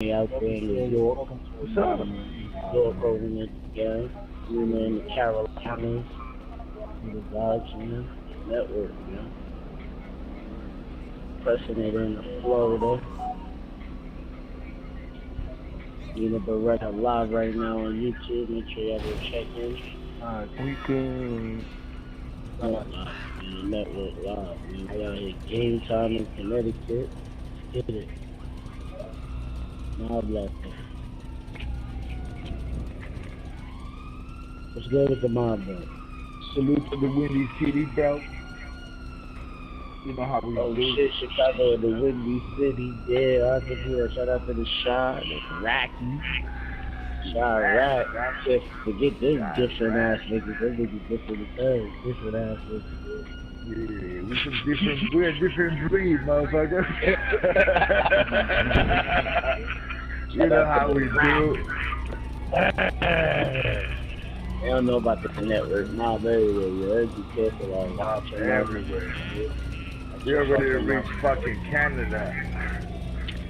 out there in New York. What's up? New York over in the game. You know, in the Carolinas. In the vibes, you know. Network, you know. Pressing it in Florida. You know, but right now, live right now on YouTube. Make sure y'all go check in. Weekend. The network live. You know, we out here game time in Connecticut. Let's get it. My black. What's good with the mob, bro? Salute to the Windy City, bro. You know how we Oh do. shit, Chicago, the Windy City, yeah, I can hear. Shout out to the Shot, the Racky. Shot Rack. I can't forget this different ass niggas. Them niggas different as hell. Different ass niggas. Yeah, we some different, we're a different breed, motherfucker. You know how we do. They don't know about the network. Mob everywhere, you heard? Be careful, like, watch everywhere. We're ready to reach fucking Canada.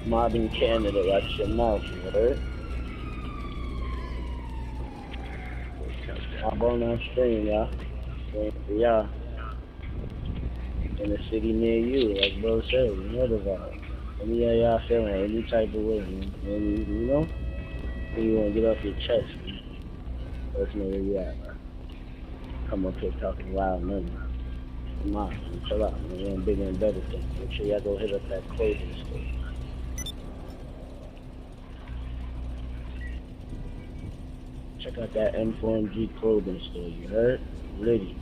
Mob in Canada, watch your mouth, you heard? I'm on that stream, y'all. Stream for y'all. In the city near you, like bro said, you know the vibe. Any of y'all feeling any type of way, man. Maybe, you know? Maybe you want to get off your chest, man. Let us know where you at, man. Come up here talking loud, man. Come on, man. Chill out, man. We're in bigger and better things. Make sure y'all go hit up that clothing store. Check out that M4MG clothing store, you heard? Liddy.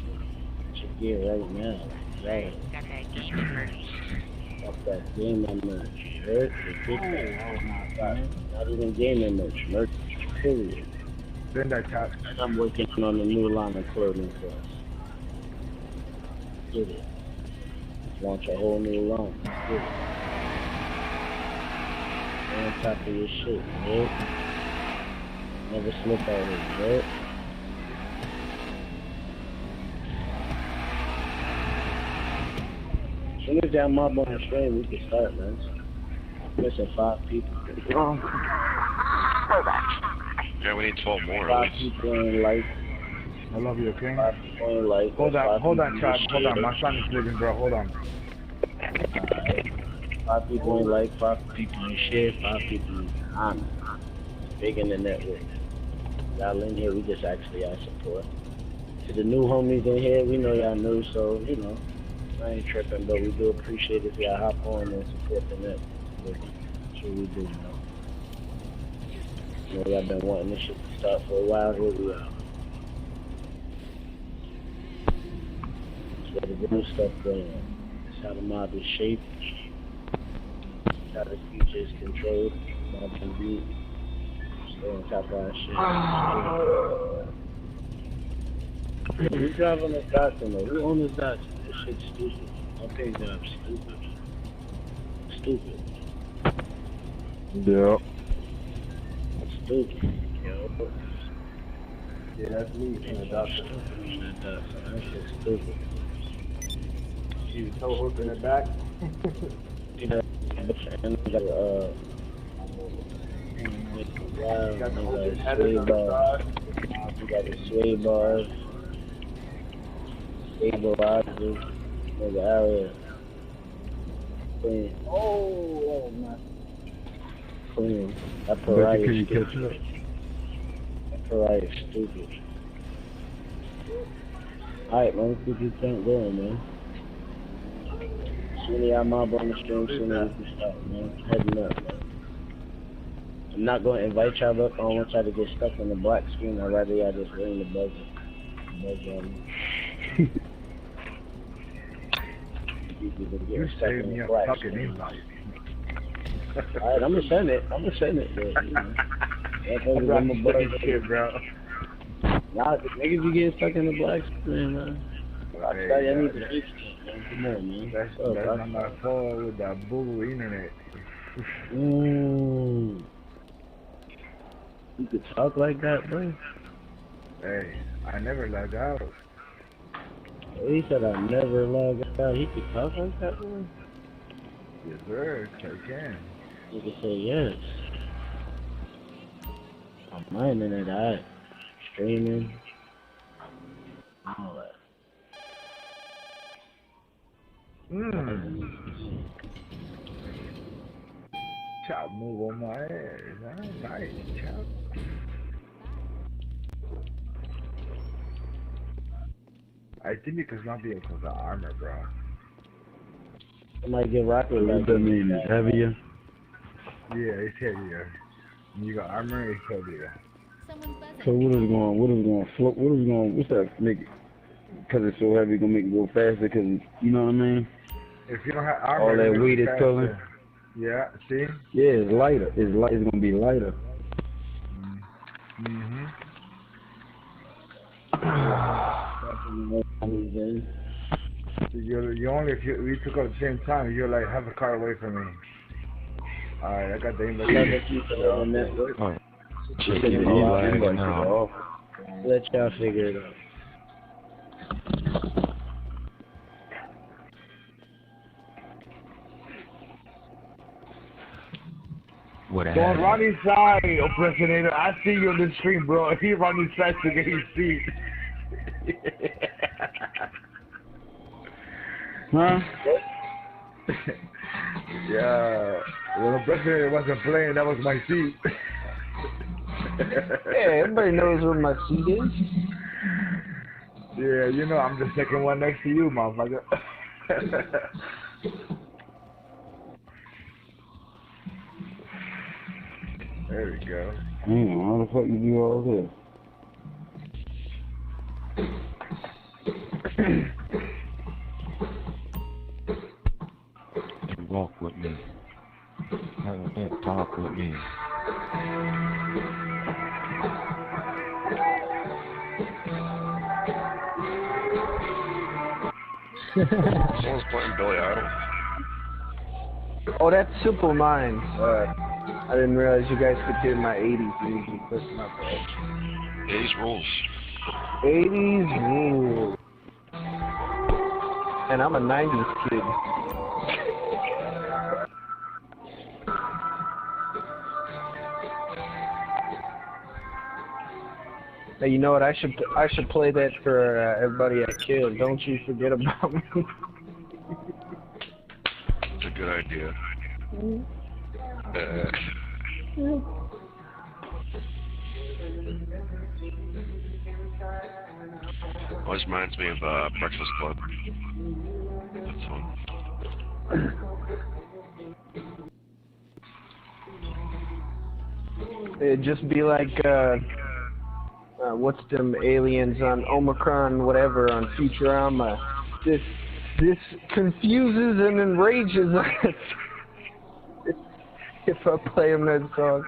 Check it right now. Right. Got that gamer merch. Got that gamer merch, you heard? Not even gamer merch. Merch, period. Then that top. And I'm working on a new line of clothing for us. Get it. Launch a whole new line. Get it. Stay on top of your shit, right? Never slip out of it, right? As soon as that mob on the stream, we can start, man. Missing 5 people. Yeah, we need 12 more. 5 people ain't like. I love you, okay? 5 people ain't like. Hold on, Chad. Hold on. My son is sleeping, bro. Hold on. 5 people ain't like, 5 people ain't share, 5 people ain't honor. Big in the network. Y'all in here, we just actually ask support. To the new homies in here, we know y'all new, so, you know, I ain't tripping, but we do appreciate if y'all hop on and support the network. Sure we do, you know. You know, y'all been wanting this shit to start for a while, here we are. So the new stuff going on. It's how the mob is shaped. It's how the future is controlled. Mob can beat. Stay on top of our shit. Who's driving this Datsun though? Who owns this Datsun? This shit's stupid. My pay job's stupid. Stupid. Yeah. That's stupid. Yo. Yeah, that's me in the doctor. That shit's stupid. See the toe hook in the back? You know, and we got Got the whole sway headers on the bars. side. We got the sway bars. Stabilizers. Nigga out here. Clean. Oh, man. Clean. That pariah Can you is catch stupid. up? That pariah is stupid. Alright, man, let's keep this thing going, man. Soon as y'all mob on the stream, soon as we can start, man. Heading up, man. I'm not going to invite y'all up. I don't want y'all to get stuck in the black screen. I'd rather y'all just ring the buzzer. Buzz on me. You saved me a fucking invite. Alright, I'm gonna send it. But, you know. I'm a kid, bro. Nah, niggas be getting stuck in the black screen, man. I tell you, I need to fix it, man. Come on, man. That's not my fault with that bull internet. You could talk like that, bro? Hey, I never lag out. He said I never log out. He could talk like that, bro? Yes, sir. I can. You could say yes. My internet died. Streaming. All that. Chop move on my ass. Nice, chop. I think it's not because of the armor, bro. I might get rocket. What that mean? It's heavier? Yeah, it's heavier. When you got armor, it's heavier. So what is going to float? What's that make it? Because it's so heavy, gonna make it go faster, because, you know what I mean? If you don't have armor, all that weight is pulling. Yeah, see? Yeah, it's lighter. It's gonna be lighter. You only, if we took at the same time, you're like half a car away from me. Alright, I got the network. Oh. Let y'all figure it out. Don't run inside, President. I see you on the screen, bro. He run inside to get his seat. Huh? Yeah. When the president wasn't playing, that was my seat. Yeah, everybody knows where my seat is. Yeah, you know I'm the second one next to you, motherfucker. There we go. Damn, how the fuck you do all this? Walk with me. Talk with me. Someone's playing Billy Idol. Oh, that's Simple Minds. I didn't realize you guys could hear my 80s music. Listen up, bro. 80s rules. 80s rules. And I'm a 90s kid. Hey, you know what? I should play that for everybody I killed. Don't you forget about me. It's a good idea. Always reminds me of Breakfast Club. That's fun. It'd just be like, what's them aliens on Omicron, whatever, on Futurama. This confuses and enrages us. If I play him that song.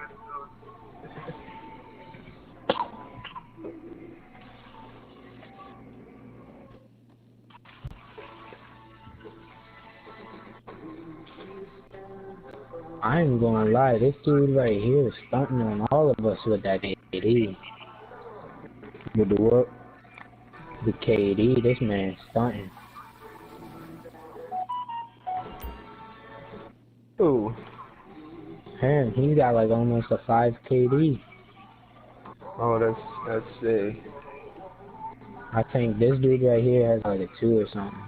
I ain't gonna lie, this dude right here is stunting on all of us with that KD. With the what? The KD, this man's stunting. Ooh. Man, he got like almost a 5 KD. Oh, that's sick. I think this dude right here has like a 2 or something.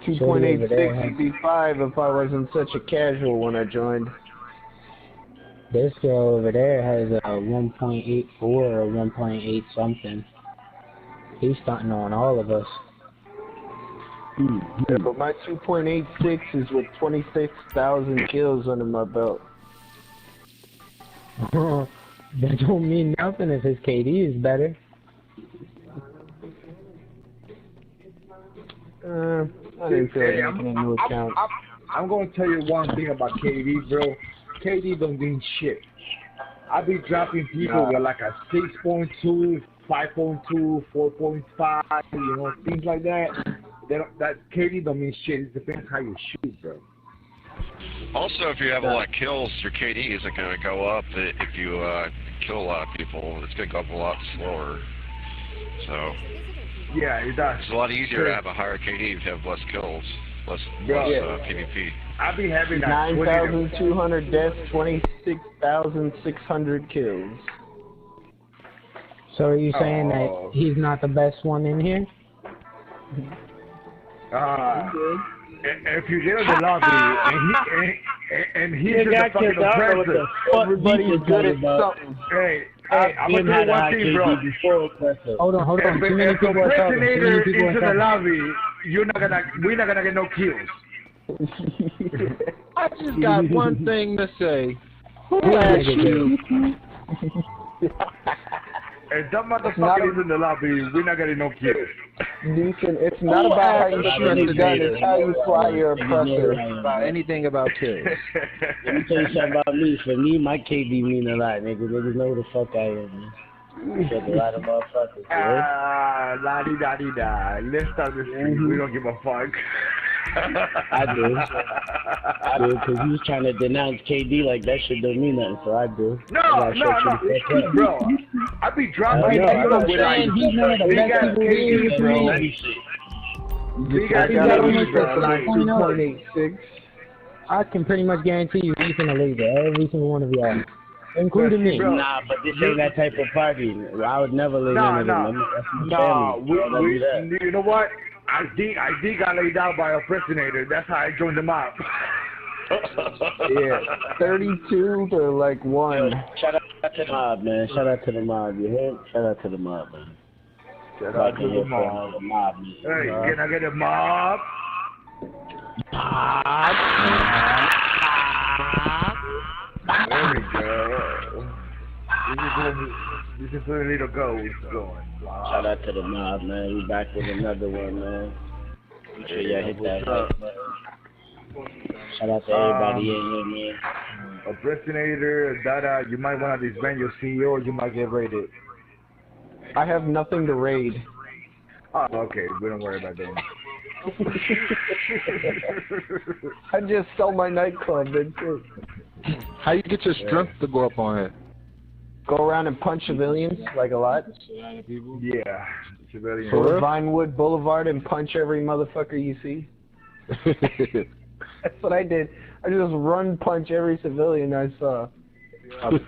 2.86 would be 5 if I wasn't such a casual when I joined. This girl over there has a 1.84 or 1.8 something. He's stunting on all of us. Yeah, but my 2.86 is with 26,000 kills under my belt. That don't mean nothing if his KD is better. I didn't feel like making a new account. I'm going to tell you one thing about KD, bro. KD don't mean shit. I be dropping people with like a 6.2, 5.2, 4.5, you know, things like that. That KD don't mean shit. It depends how you shoot, bro. Also, if you have a lot of kills, your KD isn't going to go up. If you kill a lot of people, it's going to go up a lot slower. So yeah, it does. It's a lot easier to have a higher KD if you have less kills, less PvP. I be having 9,200 deaths, 26,600 kills. So are you saying that he's not the best one in here? If you get in the lobby and he's in the fucking oppressor, Everybody's good at something. hey, I'm gonna tell you one thing, bro. Hold on. If the impersonator is in the lobby, we're not gonna get no kills. I just got one thing to say. Who asked you? If that motherfucker is in the lobby, we're not getting no kills. Listen, it's not about how you shoot the gun, it's how you fly your oppressor. About anything about kills. Let me tell you something about me. For me, my KD mean a lot, nigga. Niggas know who the fuck I am, man. Shut a lot of motherfuckers, La-di-da-di-da. Let's start this thing. We don't give a fuck. I do, because he was trying to denounce KD like that shit don't mean nothing, so I do. No, bro. I be dropping people with like, he's one of the best people here, bro. He got almost like 2.86. I can pretty much guarantee you he's in the league, every single one of y'all. Including me. Nah, but this ain't that type of party. I would never lay down with him. That's my family. You know what? I got laid out by a impersonator. That's how I joined the mob. Yeah, 32 to like 1. Shout out to the mob, man. Shout out to the mob. You heard? Shout out to the mob, man. Shout out to the mob. Hey, can I get a mob? There we go. This is where the little ghost going. Shout out to the mob, man. We back with another one, man. Make sure y'all hit that like button. Shout out to everybody in here, man. Impersonator, Dada, you might want to disband your CEO or you might get raided. I have nothing to raid. Oh, okay. We don't worry about that. I just sell my nightclub, that's it. How you get your strength to go up on it? Go around and punch civilians, like a lot. Yeah. Civilians. Go to Vinewood Boulevard and punch every motherfucker you see. That's what I did. I just run punch every civilian I saw. A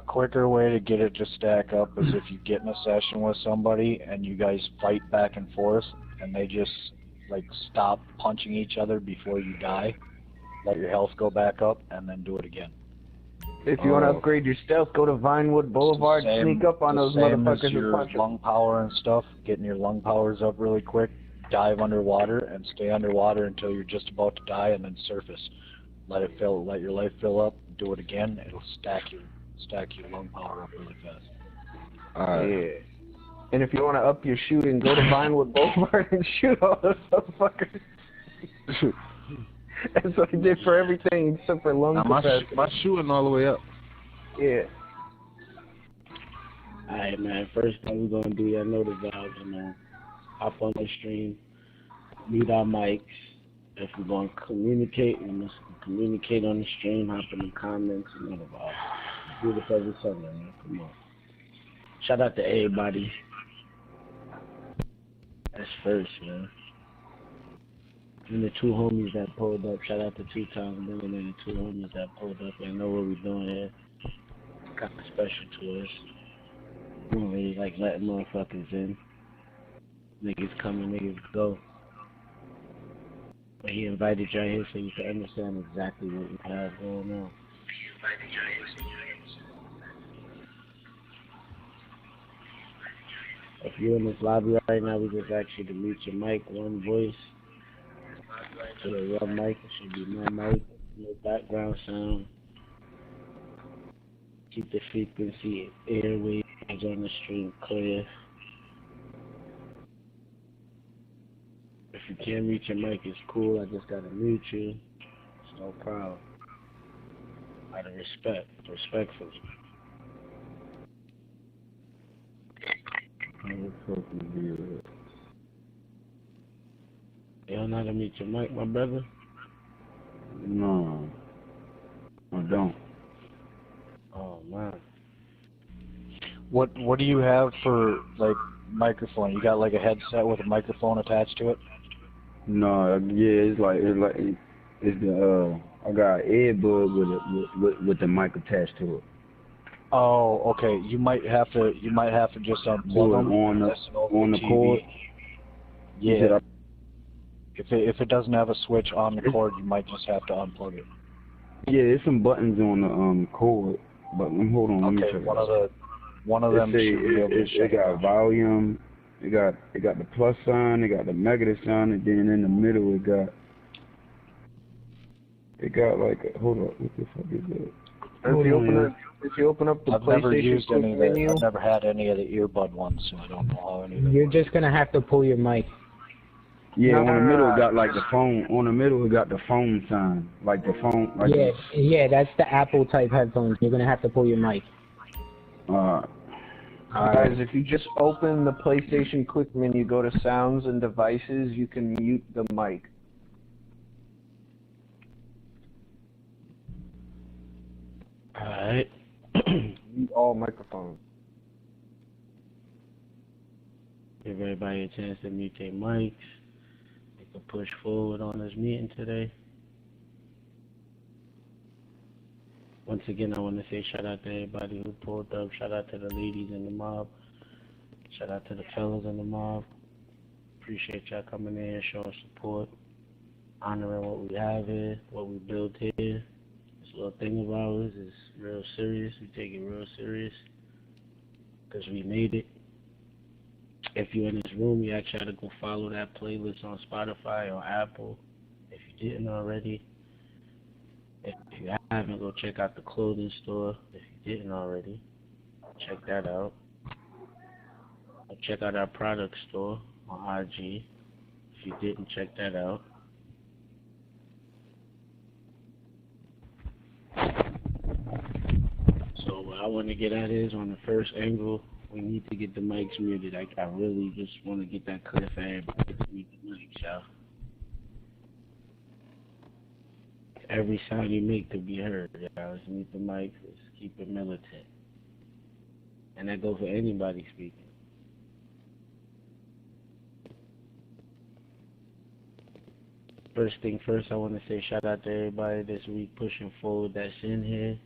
quicker way to get it to stack up is if you get in a session with somebody and you guys fight back and forth and they just like stop punching each other before you die. Let your health go back up and then do it again. If you want to upgrade your stealth, go to Vinewood Boulevard, sneak up on those motherfuckers and punch them. Lung power and stuff, getting your lung powers up really quick, dive underwater and stay underwater until you're just about to die and then surface. Let your life fill up, do it again, it'll stack your lung power up really fast. Yeah. And if you want to up your shooting, go to Vinewood Boulevard and shoot all those motherfuckers. That's what I did for everything except for lung capacity. My shooting all the way up. Yeah. Alright, man. First thing we're going to do, y'all know the vibes, man. Hop on the stream, mute our mics. If we're going to communicate, we must communicate on the stream, hop in the comments, and all about. Do this every Sunday, man. Come on. Shout out to everybody. That's first, man. And the two homies that pulled up. Shout out to 2 Times Women and the 2 homies that pulled up. They know what we're doing here. Kind of special to us. We don't really like letting motherfuckers in. Niggas come and niggas go. But he invited y'all here so you can understand exactly what we have going on. If you're in this lobby right now, we just ask you to mute your mic, one voice. To the real mic, it should be no mic, no background sound. Keep the frequency airwaves on the stream clear. If you can't mute your mic, it's cool. I just gotta mute you. It's no problem. Out of respectfully. You don't know how to mute your mic, my brother? No, I don't. Oh man. What do you have for like microphone? You got like a headset with a microphone attached to it? No, yeah, it's the I got an earbud with the mic attached to it. Oh, okay. You might have to just Do unplug it them. on the cord. Yeah. If it doesn't have a switch on the cord, you might just have to unplug it. Yeah, there's some buttons on the cord, but hold on, let me check it out. One of them should be able to shut it got volume, it got the plus sign, it got the negative sign, and then in the middle it got like hold up, what the fuck is that? If you open up the I've never used any of menu, I've never had any of the earbud ones, so I don't know how any of them You're work. just gonna have to pull your mic. Yeah, on the middle it got like the phone. On the middle it got the phone sign, like the phone. Like Yeah, that's the Apple type headphones. You're gonna have to pull your mic. guys, if you just open the PlayStation quick menu, go to sounds and devices, you can mute the mic. Alright. Mute all microphones. Give everybody a chance to mute their mics. They can push forward on this meeting today. Once again, I want to say shout out to everybody who pulled up. Shout out to the ladies in the mob. Shout out to the fellas in the mob. Appreciate y'all coming in and showing support. Honoring what we have here, what we built here. This little thing of ours is real serious. We take it real serious because we made it. If you're in this room, you actually gotta go follow that playlist on Spotify or Apple. If you didn't already. If you haven't, go check out the clothing store. If you didn't already, check that out. Check out our product store on IG. If you didn't, check that out. So what I want to get at is, on the first angle, we need to get the mics muted. I really just want to get that clear for everybody. Mute the mics, y'all. Every sound you make to be heard, y'all. Just mute the mics. Just keep it militant. And that goes for anybody speaking. First thing first, I want to say shout out to everybody this week pushing forward that's in here.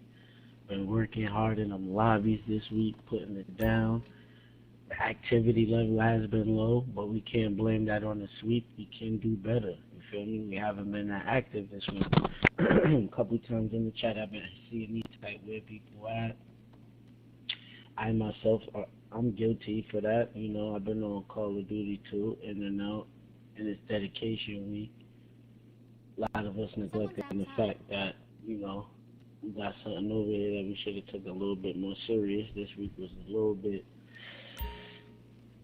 Been working hard in them lobbies this week, putting it down. The activity level has been low, but we can't blame that on the sweep. We can do better. You feel me? We haven't been that active this week. A couple times in the chat, I've been seeing me type where people at. I myself, I'm guilty for that. You know, I've been on Call of Duty too, in and out, and it's dedication week. A lot of us neglecting the fact that, you know, we got something over here that we should have took a little bit more serious. This week was a little bit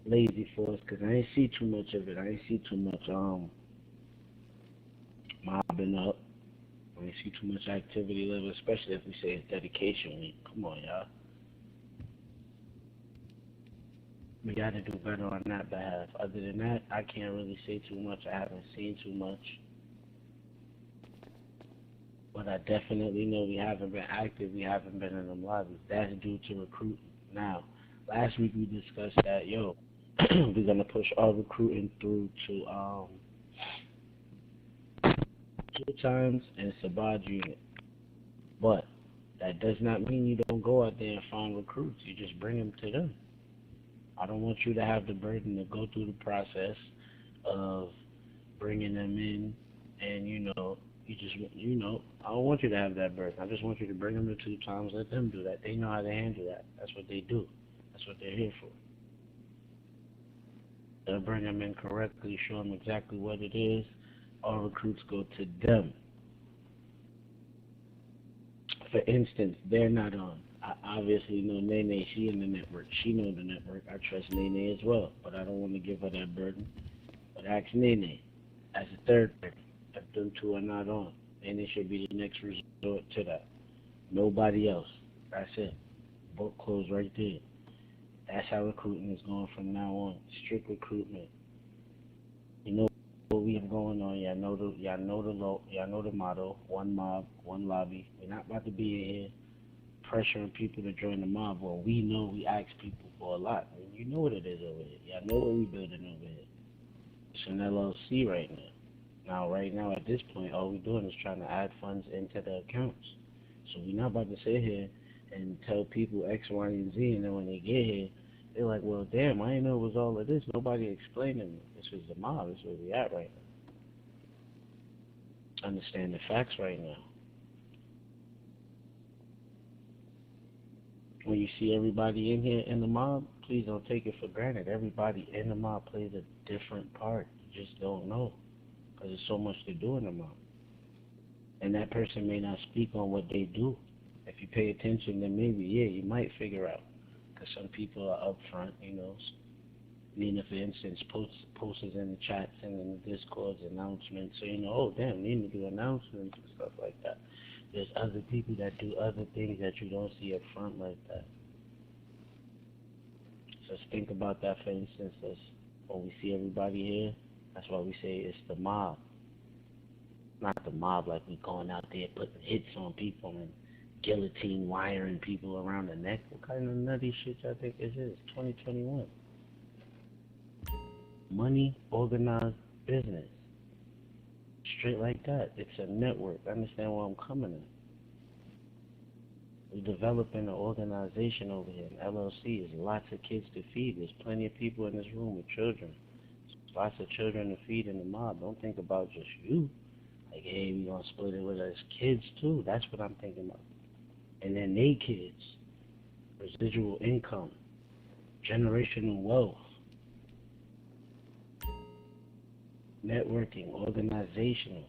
lazy for us because I ain't see too much of it. I ain't see too much mobbing up. I ain't see too much activity level, especially if we say it's dedication week. Come on, y'all. We got to do better on that behalf. Other than that, I can't really say too much. I haven't seen too much. But I definitely know we haven't been active. We haven't been in them lobbies. That's due to recruiting. Now, last week we discussed that, we're going to push our recruiting through to 2 times and Sabaj unit. But that does not mean you don't go out there and find recruits. You just bring them to them. I don't want you to have the burden to go through the process of bringing them in and, I don't want you to have that burden. I just want you to bring them to 2 times, let them do that. They know how to handle that. That's what they do. That's what they're here for. They'll bring them in correctly, show them exactly what it is. All recruits go to them. For instance, they're not on. I obviously know Nene, she in the network. She knows the network. I trust Nene as well, but I don't want to give her that burden. But ask Nene as a third party if them 2 are not on. Nene should be the next resort to that. Nobody else. That's it. Book closed right there. That's how recruiting is going from now on. Strict recruitment. You know what we have going on. Y'all know the motto. 1 mob, 1 lobby. We're not about to be in here pressuring people to join the mob. Well, we know we ask people for a lot. I mean, you know what it is over here. Y'all know what we building over here. It's an LLC right now. Right now, at this point, all we're doing is trying to add funds into the accounts. So we're not about to sit here and tell people X, Y, and Z, and then when they get here, they're like, well, damn, I didn't know it was all of this. Nobody explained to me. This is the mob. This is where we at right now. Understand the facts right now. When you see everybody in here in the mob, please don't take it for granted. Everybody in the mob plays a different part. You just don't know, because there's so much to do in the mob. And that person may not speak on what they do. If you pay attention, then maybe, yeah, you might figure out. Because some people are upfront, you know. Nina, for instance, posts in the chats and in the Discords, announcements. So, you know, oh, damn, Nina do announcements and stuff like that. There's other people that do other things that you don't see up front like that. Just think about that, for instance, as when we see everybody here, that's why we say it's the mob. Not the mob like we going out there putting hits on people and guillotine wiring people around the neck. What kind of nutty shit y'all think this is? 2021. Money, organized business. Straight like that. It's a network. Understand where I'm coming at. We're developing an organization over here. An LLC. There's lots of kids to feed. There's plenty of people in this room with children. There's lots of children to feed in the mob. Don't think about just you. Like, hey, we gonna split it with us kids too. That's what I'm thinking about. And then they kids. Residual income. Generational wealth. Networking, organizational.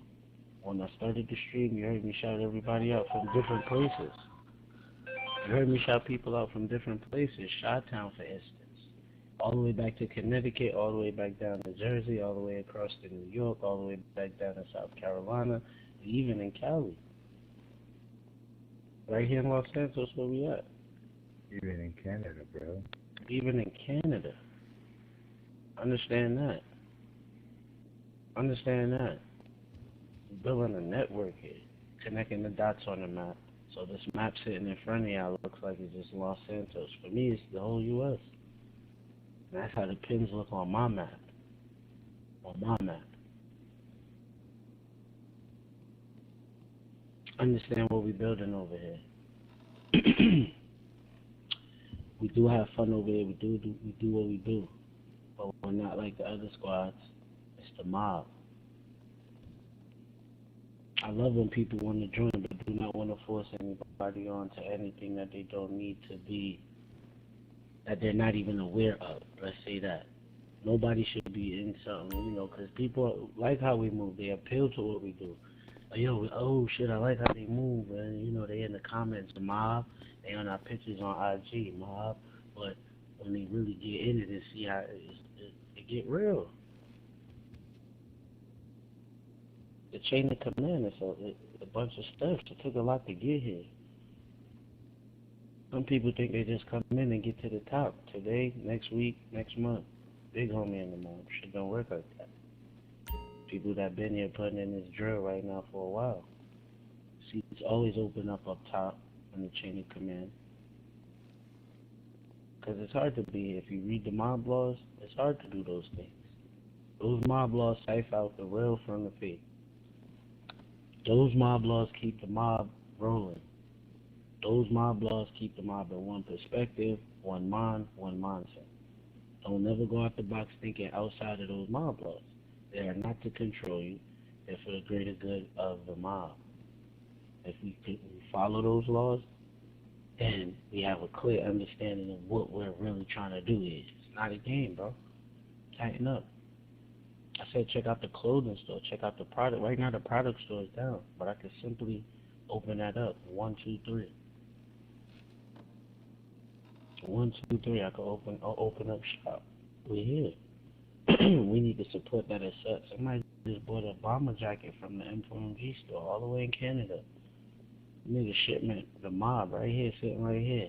When I started the stream, you heard me shout everybody out from different places. You heard me shout people out from different places. Chi-Town, for instance. All the way back to Connecticut, all the way back down to Jersey, all the way across to New York, all the way back down to South Carolina, even in Cali. Right here in Los Santos, where we at. Even in Canada, bro. Even in Canada. Understand that. Understand that. Building a network here, connecting the dots on the map. So this map sitting in front of y'all looks like it's just Los Santos. For me, it's the whole U.S. And that's how the pins look on my map. On my map. Understand what we're building over here. We do have fun over here. We do what we do. But we're not like the other squads. It's the mob. I love when people want to join, but do not want to force anybody on to anything that they don't need to be, that they're not even aware of. Let's say that. Nobody should be in something, you know, because people like how we move. They appeal to what we do. Like, yo, oh shit, I like how they move, and you know, they in the comments, mob. They on our pictures on IG, mob. But when they really get in it and see how it get real. The chain of command is a bunch of steps. It took a lot to get here. Some people think they just come in and get to the top. Today, next week, next month. Big homie in the mob. Shit don't work like that. People that been here putting in this drill right now for a while. See, it's always open up top in the chain of command. Because it's hard to be, if you read the mob laws, it's hard to do those things. Those mob laws cipher out the real from the fake. Those mob laws keep the mob rolling. Those mob laws keep the mob in one perspective, one mind, one mindset. Don't never go out the box thinking outside of those mob laws. They are not to control you. They're for the greater good of the mob. If we follow those laws, then we have a clear understanding of what we're really trying to do here. It's not a game, bro. Tighten up. I said check out the clothing store, check out the product. Right now the product store is down, but I could simply open that up. 1, 2, 3. 1, 2, 3. I could open up shop. We're here. We need to support that as such. Somebody just bought a bomber jacket from the M4MG store all the way in Canada. Made a shipment, the mob right here, sitting right here.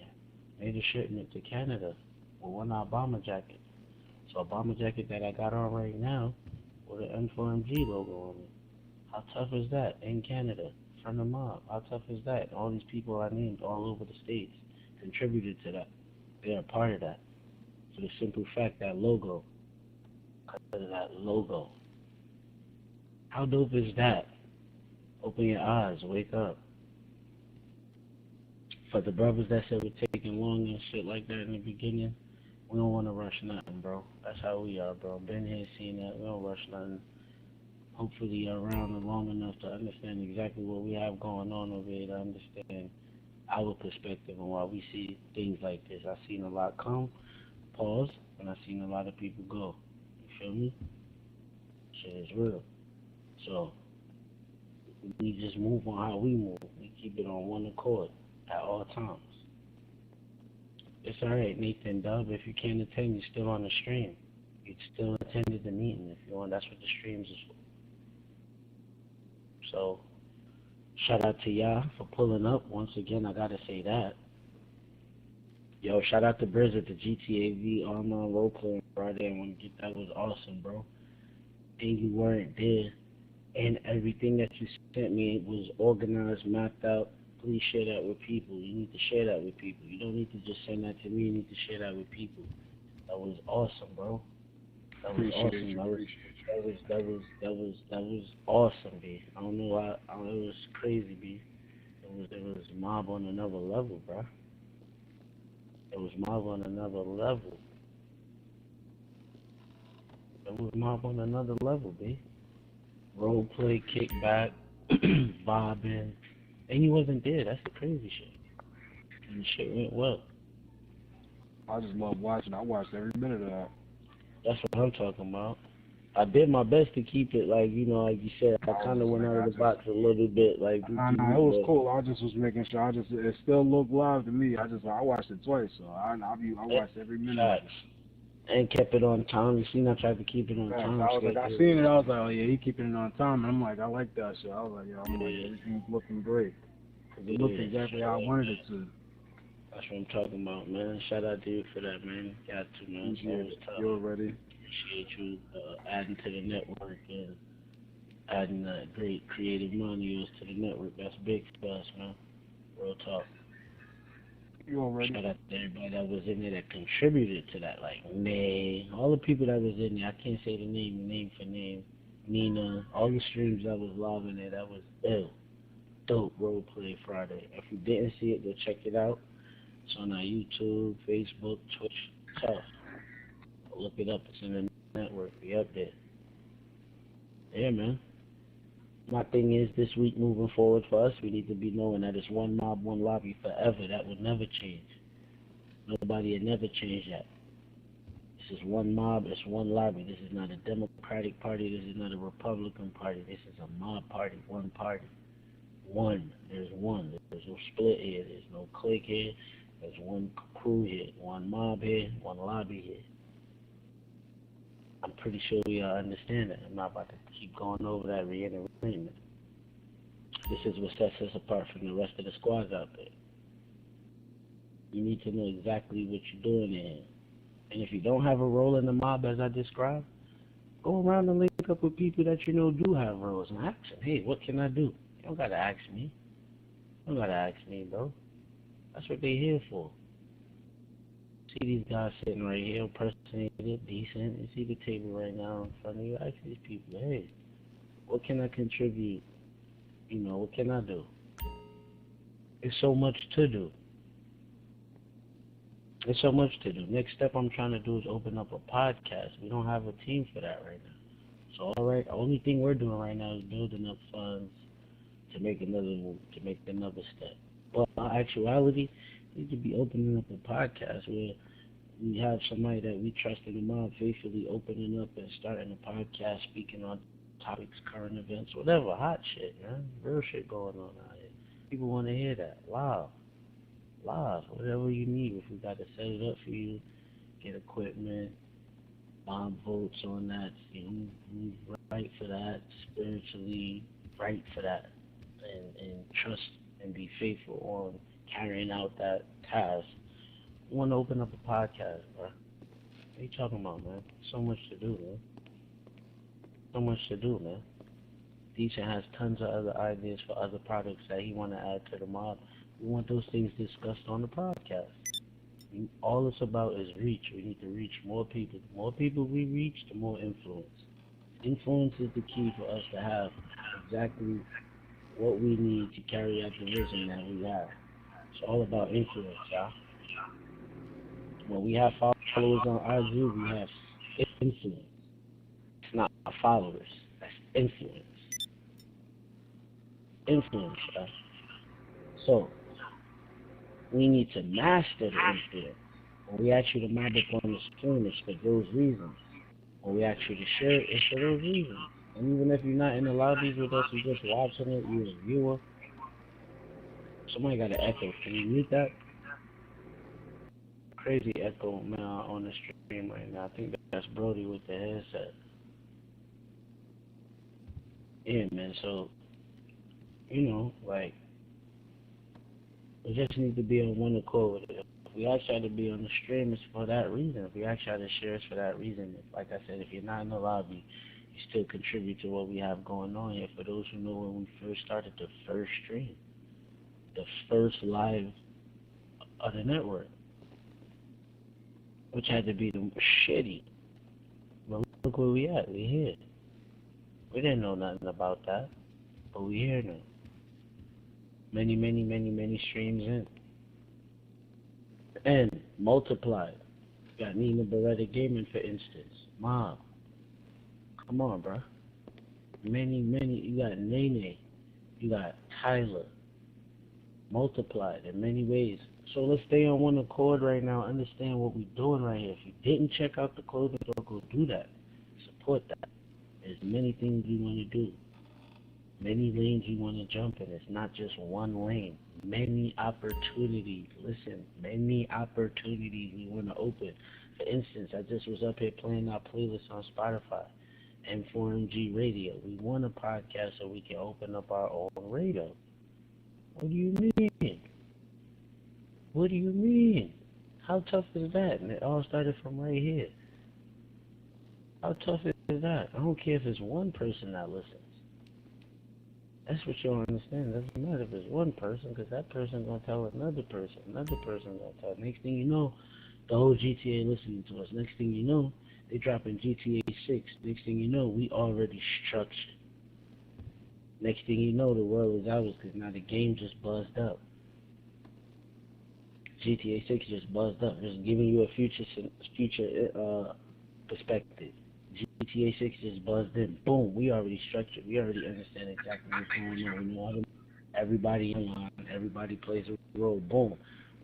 Made a shipment to Canada with one of our bomber jackets. So a bomber jacket that I got on right now with an M4MG logo on it. How tough is that in Canada from the mob? How tough is that? All these people I named all over the states contributed to that. They're a part of that. For the simple fact that logo, because of that logo. How dope is that? Open your eyes, wake up. For the brothers that said we're taking long and shit like that in the beginning, we don't want to rush nothing, bro. That's how we are, bro. Been here, seen that. We don't rush nothing. Hopefully you're around long enough to understand exactly what we have going on over here, to understand our perspective on why we see things like this. I've seen a lot come, pause, and I've seen a lot of people go. You feel me? Shit is real. So, we just move on how we move. We keep it on one accord at all times. It's alright, Nathan Dub. If you can't attend, you're still on the stream. You still attended the meeting if you want. That's what the streams is for. So, shout out to y'all for pulling up. Once again, I gotta say that. Yo, shout out to Briz at the GTA V online roleplay on Friday. I want to get that. Was awesome, bro. And you weren't there. And everything that you sent me was organized, mapped out. Please share that with people. You need to share that with people. You don't need to just send that to me. You need to share that with people. That was awesome, bro. That was awesome. That was awesome, B. I don't know why. It was crazy, B. It was mob on another level, bro. It was mob on another level. It was mob on another level, B. Role play, kickback, vibing, and you wasn't there. That's the crazy shit. And the shit went well. I just love watching. I watched every minute of that. That's what I'm talking about. I did my best to keep it like, you know, like you said, I kind of went out of the box a little bit. Like, it was cool. I just was making sure. It still looked live to me. I watched it twice, so I watched every minute of it. And kept it on time. You seen, I tried to keep it on time. I was like, I seen it. I was like, oh yeah, he keeping it on time. And I'm like, I like that shit. I was like, yeah, everything's looking great. It looked exactly how I wanted it to. That's what I'm talking about, man. Shout out to you for that, man. Got to, man. You're ready. Appreciate you adding to the network and adding that great creative mind of yours to the network. That's big for us, man. Real talk. You already. Shout out to everybody that was in there that contributed to that. Like May, all the people that was in there. I can't say the name for name. Nina, all the streams that was live in there. That was ill. Dope Roleplay Friday. If you didn't see it, go check it out. It's on our YouTube, Facebook, Twitch. Tough. Look it up. It's in the network. Be up there. Yeah, man. My thing is, this week moving forward for us, we need to be knowing that it's one mob, one lobby forever. That will never change. Nobody will never change that. This is one mob, it's one lobby. This is not a Democratic Party. This is not a Republican Party. This is a mob party, one party. One. There's one. There's no split here. There's no clique here. There's one crew here. One mob here. One lobby here. I'm pretty sure we all understand that. I'm not about to keep going over that, reiterating it. This is what sets us apart from the rest of the squads out there. You need to know exactly what you're doing in here. And if you don't have a role in the mob as I described, go around and link up with people that you know do have roles and ask them, hey, what can I do? You don't gotta ask me. You don't gotta ask me, bro. That's what they're here for. See these guys sitting right here, impersonated, decent. You see the table right now in front of you. Ask these people, hey, what can I contribute? You know, what can I do? There's so much to do. There's so much to do. Next step I'm trying to do is open up a podcast. We don't have a team for that right now. So, all right, the only thing we're doing right now is building up funds to make another move, to make another step. But in actuality, we could be opening up a podcast where we have somebody that we trust in the mob faithfully opening up and starting a podcast, speaking on topics, current events, whatever, hot shit, man. Real shit going on out here. People want to hear that. Live, whatever you need. If we got to set it up for you, get equipment, bomb votes on that, you know, we right for that, spiritually right for that, and trust and be faithful on carrying out that task. I want to open up a podcast, bro. What are you talking about, man? So much to do, man. So much to do, man. Deacon has tons of other ideas for other products that he want to add to the mob. We want those things discussed on the podcast. All it's about is reach. We need to reach more people. The more people we reach, the more influence. Influence is the key for us to have exactly what we need to carry out the vision that we have. It's all about influence, y'all. When we have followers on IG, we have influence. It's not followers. That's influence. Influence, y'all. So, we need to master the influence. When we ask you to mob up on the stream, it's for those reasons. When we ask you to share it, it's for those reasons. And even if you're not in the lobbies with us, you're just watching it, you're a viewer. Somebody got an echo. Can you mute that? Crazy echo, man, on the stream right now. I think that's Brody with the headset. Yeah, man, so, you know, like, we just need to be on one accord with it. If we ask y'all to be on the stream, it's for that reason. If we ask y'all to share, it's for that reason. Like I said, if you're not in the lobby, you still contribute to what we have going on here. For those who know, when we first started the first stream, the first live of the network, which had to be shitty. But look where we at. We here. We didn't know nothing about that, but we here now. Many streams in. And multiplied. Got Nina Beretta Gaming, for instance. Mom. Come on, bro. Many. You got Nene. You got Tyler. Multiplied in many ways. So let's stay on one accord right now. Understand what we're doing right here. If you didn't check out the clothing store, go do that. Support that. There's many things you want to do. Many lanes you want to jump in. It's not just one lane. Many opportunities. Listen, many opportunities we want to open. For instance, I just was up here playing our playlist on Spotify. M4MG Radio. We want a podcast so we can open up our own radio. What do you mean? What do you mean? How tough is that? And it all started from right here. How tough is that? I don't care if it's one person that listens. That's what you don't understand. It doesn't matter if it's one person, because that person gonna tell another person gonna tell. Next thing you know, the whole GTA listening to us. Next thing you know, they dropping GTA 6. Next thing you know, we already structured. Next thing you know, the world is ours, because now the game just buzzed up. GTA 6 just buzzed up. Just giving you a future perspective. GTA 6 just buzzed in. Boom, we already structured. We already understand exactly what's going on. We know everybody online, everybody plays a role. Boom,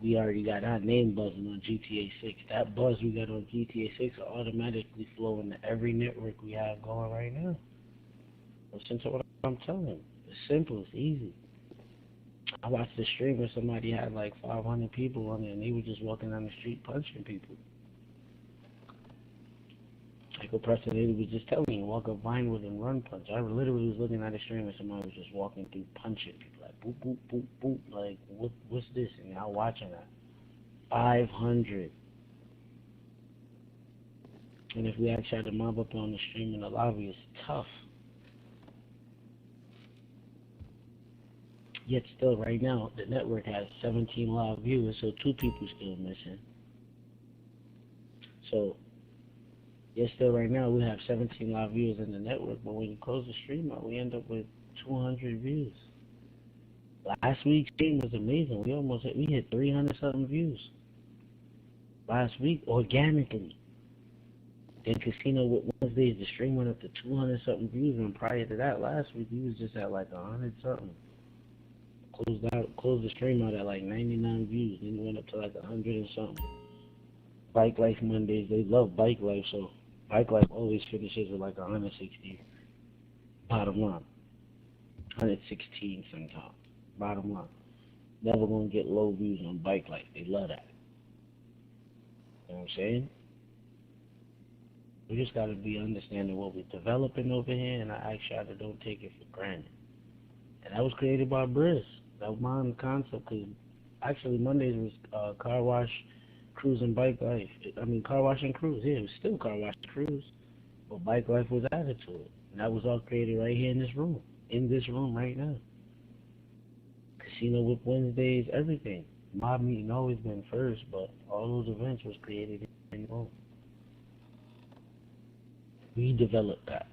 we already got our name buzzing on GTA 6. That buzz we got on GTA 6 will automatically flow into every network we have going right now. Listen to what I'm telling you. It's simple, it's easy. I watched a stream where somebody had like 500 people on it, and they were just walking down the street punching people. Like a person was just telling me, walk up Vinewood and run punch. I literally was looking at a stream and somebody was just walking through punching people, like boop, boop, boop, boop. Like, what's this? And y'all watching that. 500. And if we actually had to mob up on the stream in the lobby, it's tough. Yet still, right now, the network has 17 live viewers, so 2 people still missing. So, yet still, right now, we have 17 live viewers in the network, but when you close the stream out, we end up with 200 views. Last week's stream was amazing. We hit 300-something views. Last week, organically. Then Casino with Wednesdays, the stream went up to 200-something views, and prior to that, last week, we was just at like 100-something. Closed the stream out at like 99 views, then it went up to like 100 and something. Bike Life Mondays, they love Bike Life, so Bike Life always finishes with like 160. Bottom line. 116 sometimes. Bottom line. Never gonna get low views on Bike Life. They love that. You know what I'm saying? We just gotta be understanding what we're developing over here, and I ask y'all to don't take it for granted. And that was created by Briss. That was my concept, because actually Mondays was car wash, cruise, and bike life. Car wash and cruise. Yeah, it was still car wash and cruise, but bike life was added to it. And that was all created right here in this room. In this room right now. Casino with Wednesdays, everything. Mob meeting always been first, but all those events was created in the room. We developed that.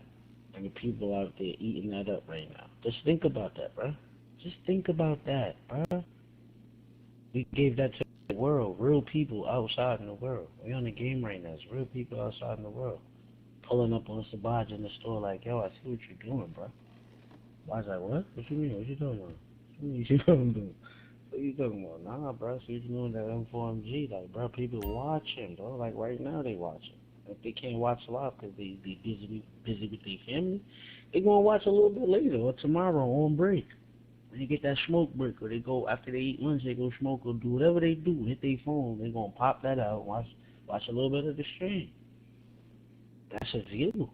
And the people out there eating that up right now. Just think about that, bro. Just think about that, bro. We gave that to the world, real people outside in the world. We on the game right now. It's real people outside in the world. Pulling up on Sabaj in the store like, yo, I see what you're doing, bro. I was like, what? What you mean? What you talking about? What you talking about? Nah, bro, see what you doing that M4MG. Like, bro, people watching, bro. Like, right now they watching. If they can't watch live because they busy with their family, they gonna watch a little bit later or tomorrow on break. When they get that smoke break, or they go after they eat lunch, they go smoke or do whatever they do, hit their phone, they gonna pop that out, watch a little bit of the stream. That's a view.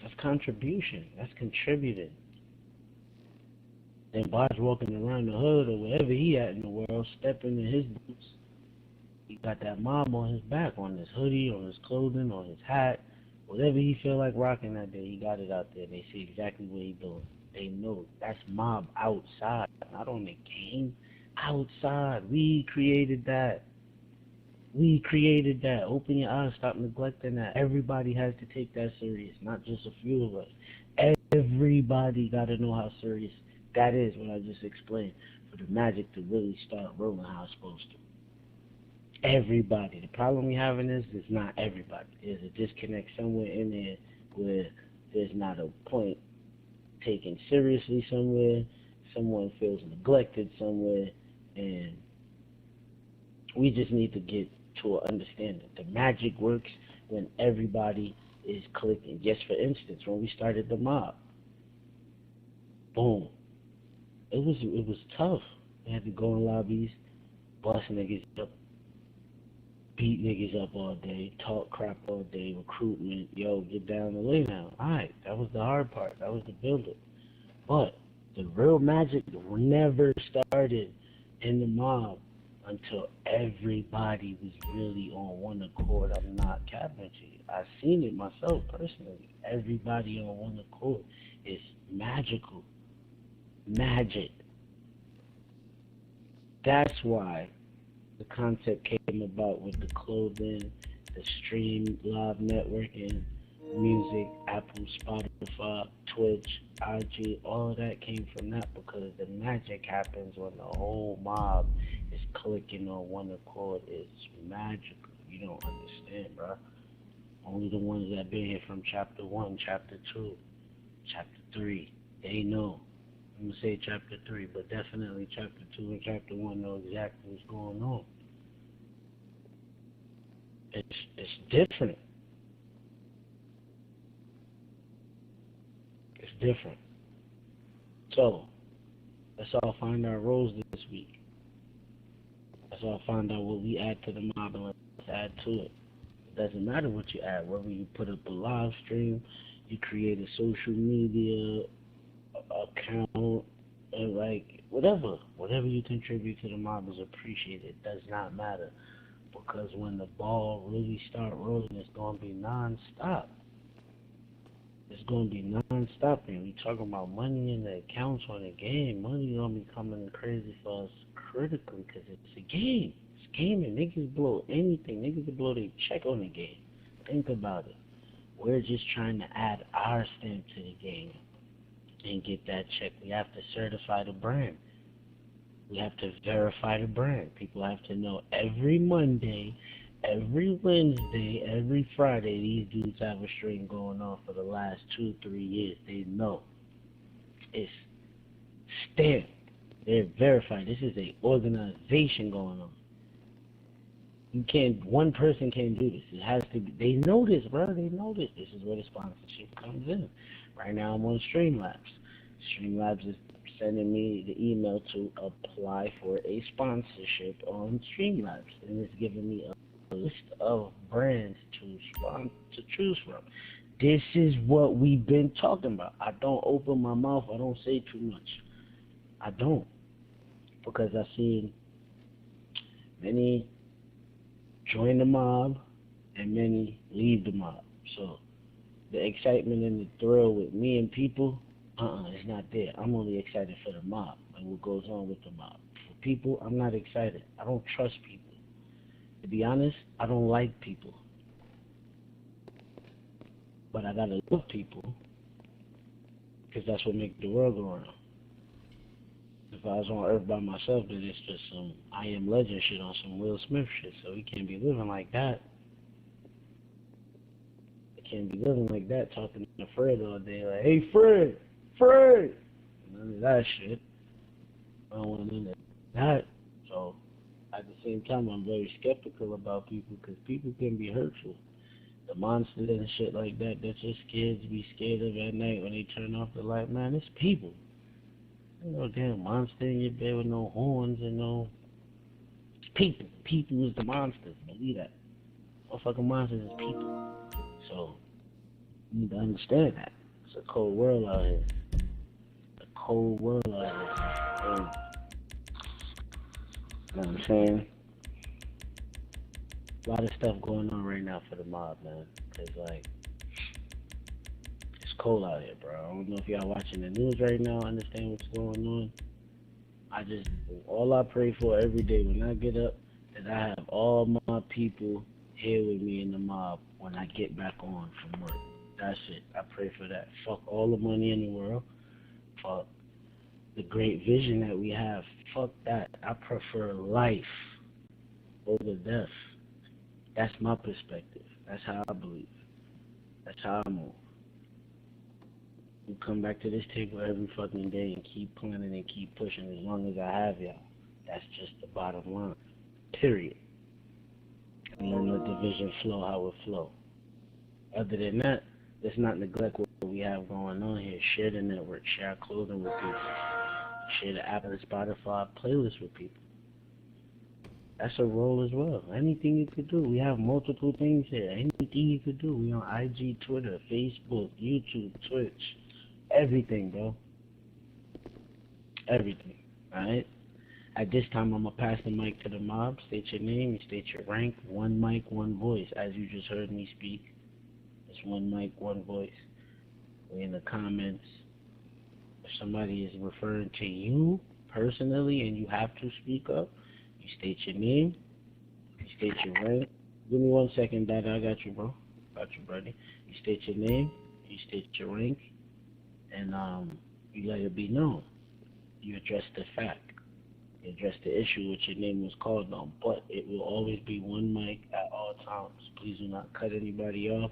That's contribution. That's contributing. Then Bod's walking around the hood or wherever he at in the world, stepping in his boots. He got that mob on his back, on his hoodie, on his clothing, on his hat. Whatever he feel like rocking that day, he got it out there. They see exactly what he doing. They know that's mob outside, not on the game. Outside. We created that. We created that. Open your eyes. Stop neglecting that. Everybody has to take that serious, not just a few of us. Everybody got to know how serious that is, what I just explained, for the magic to really start rolling how it's supposed to. Everybody. The problem we having is not everybody. There's a disconnect somewhere in there where there's not a point taken seriously somewhere. Someone feels neglected somewhere, and we just need to get to an understanding. The magic works when everybody is clicking. Just for instance, when we started the mob, boom, it was tough. We had to go in lobbies, bust niggas up, beat niggas up all day, talk crap all day, recruitment, yo, get down the lay now. Alright, that was the hard part. That was the build-up. But the real magic never started in the mob until everybody was really on one accord. I'm not capping to you. I've seen it myself personally. Everybody on one accord is magical. Magic. That's why the concept came about with the clothing, the stream, live networking, music, Apple, Spotify, Twitch, IG, all of that came from that, because the magic happens when the whole mob is clicking on one accord. It's magical. You don't understand, bro. Only the ones that been here from chapter 1, chapter 2, chapter 3, they know. I'm going to say chapter 3, but definitely chapter 2 and chapter 1 know exactly what's going on. It's different. It's different. So, let's all find our roles this week. Let's all find out what we add to the mob and let's add to it. It doesn't matter what you add, whether you put up a live stream, you create a social media account, and like whatever you contribute to the mob is appreciated. It does not matter, because when the ball really start rolling, it's gonna be non-stop. It's gonna be non-stop, and we talking about money in the accounts on the game. Money gonna be coming crazy for us critically, because it's a game. It's gaming. Niggas blow anything. Niggas blow their check on the game. Think about it. We're just trying to add our stamp to the game and get that check. We have to certify the brand. We have to verify the brand. People have to know every Monday, every Wednesday, every Friday, these dudes have a stream going on for the last 2-3 years. They know. It's stamped. They're verified. This is an organization going on. You can't, one person can't do this. It has to be, they know this, bro. They know this. This is where the sponsorship comes in. Right now I'm on Streamlabs. Streamlabs is sending me the email to apply for a sponsorship on Streamlabs, and it's giving me a list of brands to choose from. This is what we've been talking about. I don't open my mouth. I don't say too much. I don't, because I've seen many join the mob and many leave the mob. So the excitement and the thrill with me and people, it's not there. I'm only excited for the mob and what goes on with the mob. For people, I'm not excited. I don't trust people. To be honest, I don't like people. But I gotta love people, because that's what makes the world go around. If I was on Earth by myself, then it's just some I Am Legend shit on some Will Smith shit. So he can't be living like that. He can't be living like that, talking to Fred all day like, hey Fred, Fred. None of that shit. I don't want none of that. So at the same time, I'm very skeptical about people because people can be hurtful. The monsters and shit like that that just kids be scared of at night when they turn off the light, man, it's people. Ain't no damn monster in your bed with no horns and no... It's people. People is the monsters. Believe that. Motherfucking monsters is people. So, you need to understand that. It's a cold world out here. A cold world out here. And, you know what I'm saying? A lot of stuff going on right now for the mob, man. Cause like, it's cold out here, bro. I don't know if y'all watching the news right now, understand what's going on. All I pray for every day when I get up is I have all my people here with me in the mob when I get back on from work. That's it. I pray for that. Fuck all the money in the world. Fuck the great vision that we have. Fuck that. I prefer life over death. That's my perspective. That's how I believe. That's how I move. We come back to this table every fucking day and keep planning and keep pushing as long as I have y'all. That's just the bottom line. Period. And then let the vision flow how it flow. Other than that, let's not neglect what we have going on here. Share the network. Share our clothing with people. Share the Apple and Spotify playlist with people. That's a role as well. Anything you could do. We have multiple things here. Anything you could do. We on IG, Twitter, Facebook, YouTube, Twitch. Everything, bro. Everything. Alright? At this time, I'm going to pass the mic to the mob. State your name and state your rank. One mic, one voice. As you just heard me speak. It's one mic, one voice. We in the comments. If somebody is referring to you personally and you have to speak up, you state your name, you state your rank. Give me 1 second, Dada. I got you, bro. Got you, buddy. You state your name, you state your rank, and you let it be known. You address the fact. You address the issue which your name was called on. But it will always be one mic at all times. Please do not cut anybody off.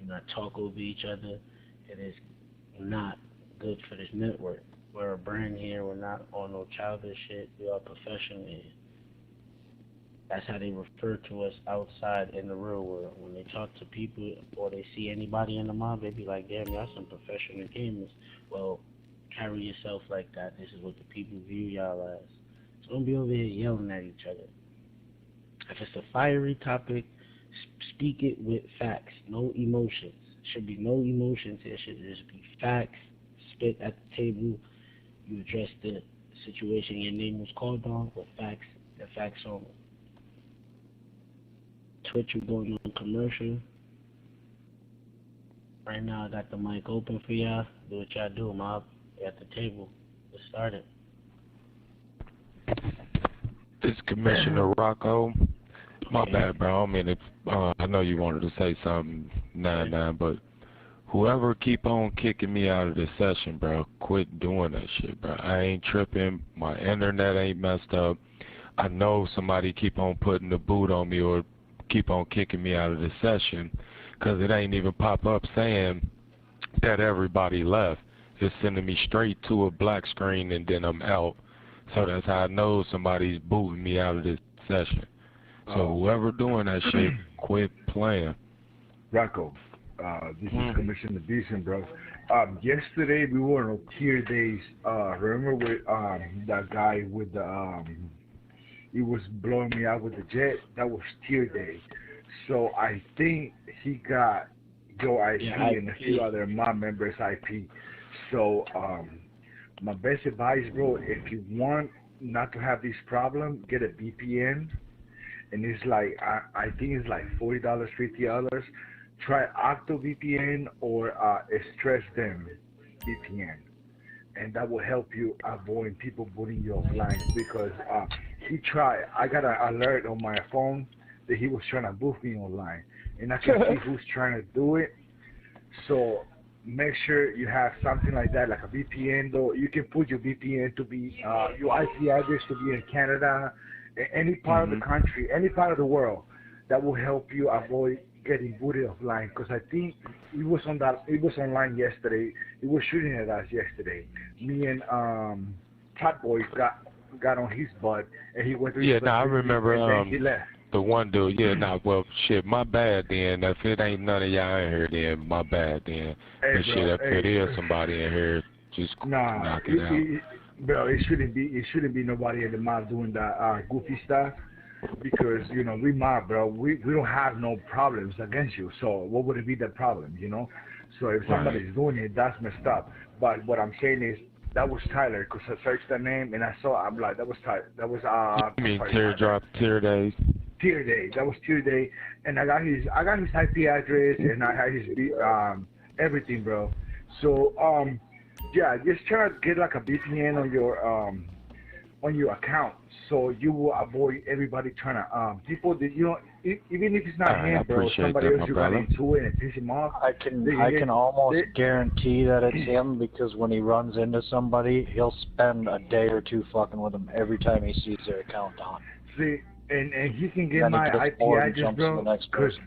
Do not talk over each other. It is not good for this network. We're a brand here. We're not on no childish shit. We are professional here. That's how they refer to us outside in the real world. When they talk to people or they see anybody in the mob, they be like, damn, y'all some professional gamers. Well, carry yourself like that. This is what the people view y'all as. So don't be over here yelling at each other. If it's a fiery topic, speak it with facts, no emotions. Should be no emotions. It should just be facts. Spit at the table. You address the situation your name was called on with facts. The facts only. Twitch, you going on commercial. Right now, I got the mic open for y'all. Do what y'all do, mob. You're at the table. Let's start it. This Commissioner Rocco. My bad, bro. I mean, if I know you wanted to say something, but whoever keep on kicking me out of this session, bro, quit doing that shit, bro. I ain't tripping. My internet ain't messed up. I know somebody keep on putting the boot on me or keep on kicking me out of this session because it ain't even pop up saying that everybody left. It's sending me straight to a black screen and then I'm out. So that's how I know somebody's booting me out of this session. So whoever doing that shit, quit playing. Rocco, this is Commissioner Decent, bro. Yesterday we were on tier days. Remember with that guy with the he was blowing me out with the jet? That was tier day. So I think he got your IP and a few other mob members' IP. So my best advice, bro, if you want not to have this problem, get a VPN. And it's like, I think it's like $40, $50. Try OctoVPN or Stress Them VPN. And that will help you avoid people booting you offline because he tried. I got an alert on my phone that he was trying to boot me online. And I can see who's trying to do it. So make sure you have something like that, like a VPN. Though you can put your VPN to be your IP address to be in Canada, any part of the country, any part of the world. That will help you avoid getting booted offline. Because I think it was online yesterday. It was shooting at us yesterday. Me and Fat Boy got on his butt, and he went to his I remember and then he left. the one dude. Well, shit, my bad then. If it ain't none of y'all in here, then my bad then. Hey, But bro, shit, if it is somebody in here, just knock it out. Bro, it shouldn't be nobody in the mob doing that goofy stuff, because we mob, bro. We don't have no problems against you. So what would it be the problem, So if somebody's doing it, that's messed up. But what I'm saying is, that was Tyler, because I searched the name and I'm like, that was Tyler. That was You mean Teardrop, Tear Days? Tear Day. That was Tear Day, and I got his IP address, and I had his everything, bro. So yeah, just try to get like a VPN on your account, so you will avoid everybody trying to people that even if it's not him, bro, somebody else you got into it and piss him off. I can almost guarantee that it's him, because when he runs into somebody, he'll spend a day or two fucking with them every time he sees their account on. See, and he can get my IP address, bro. Because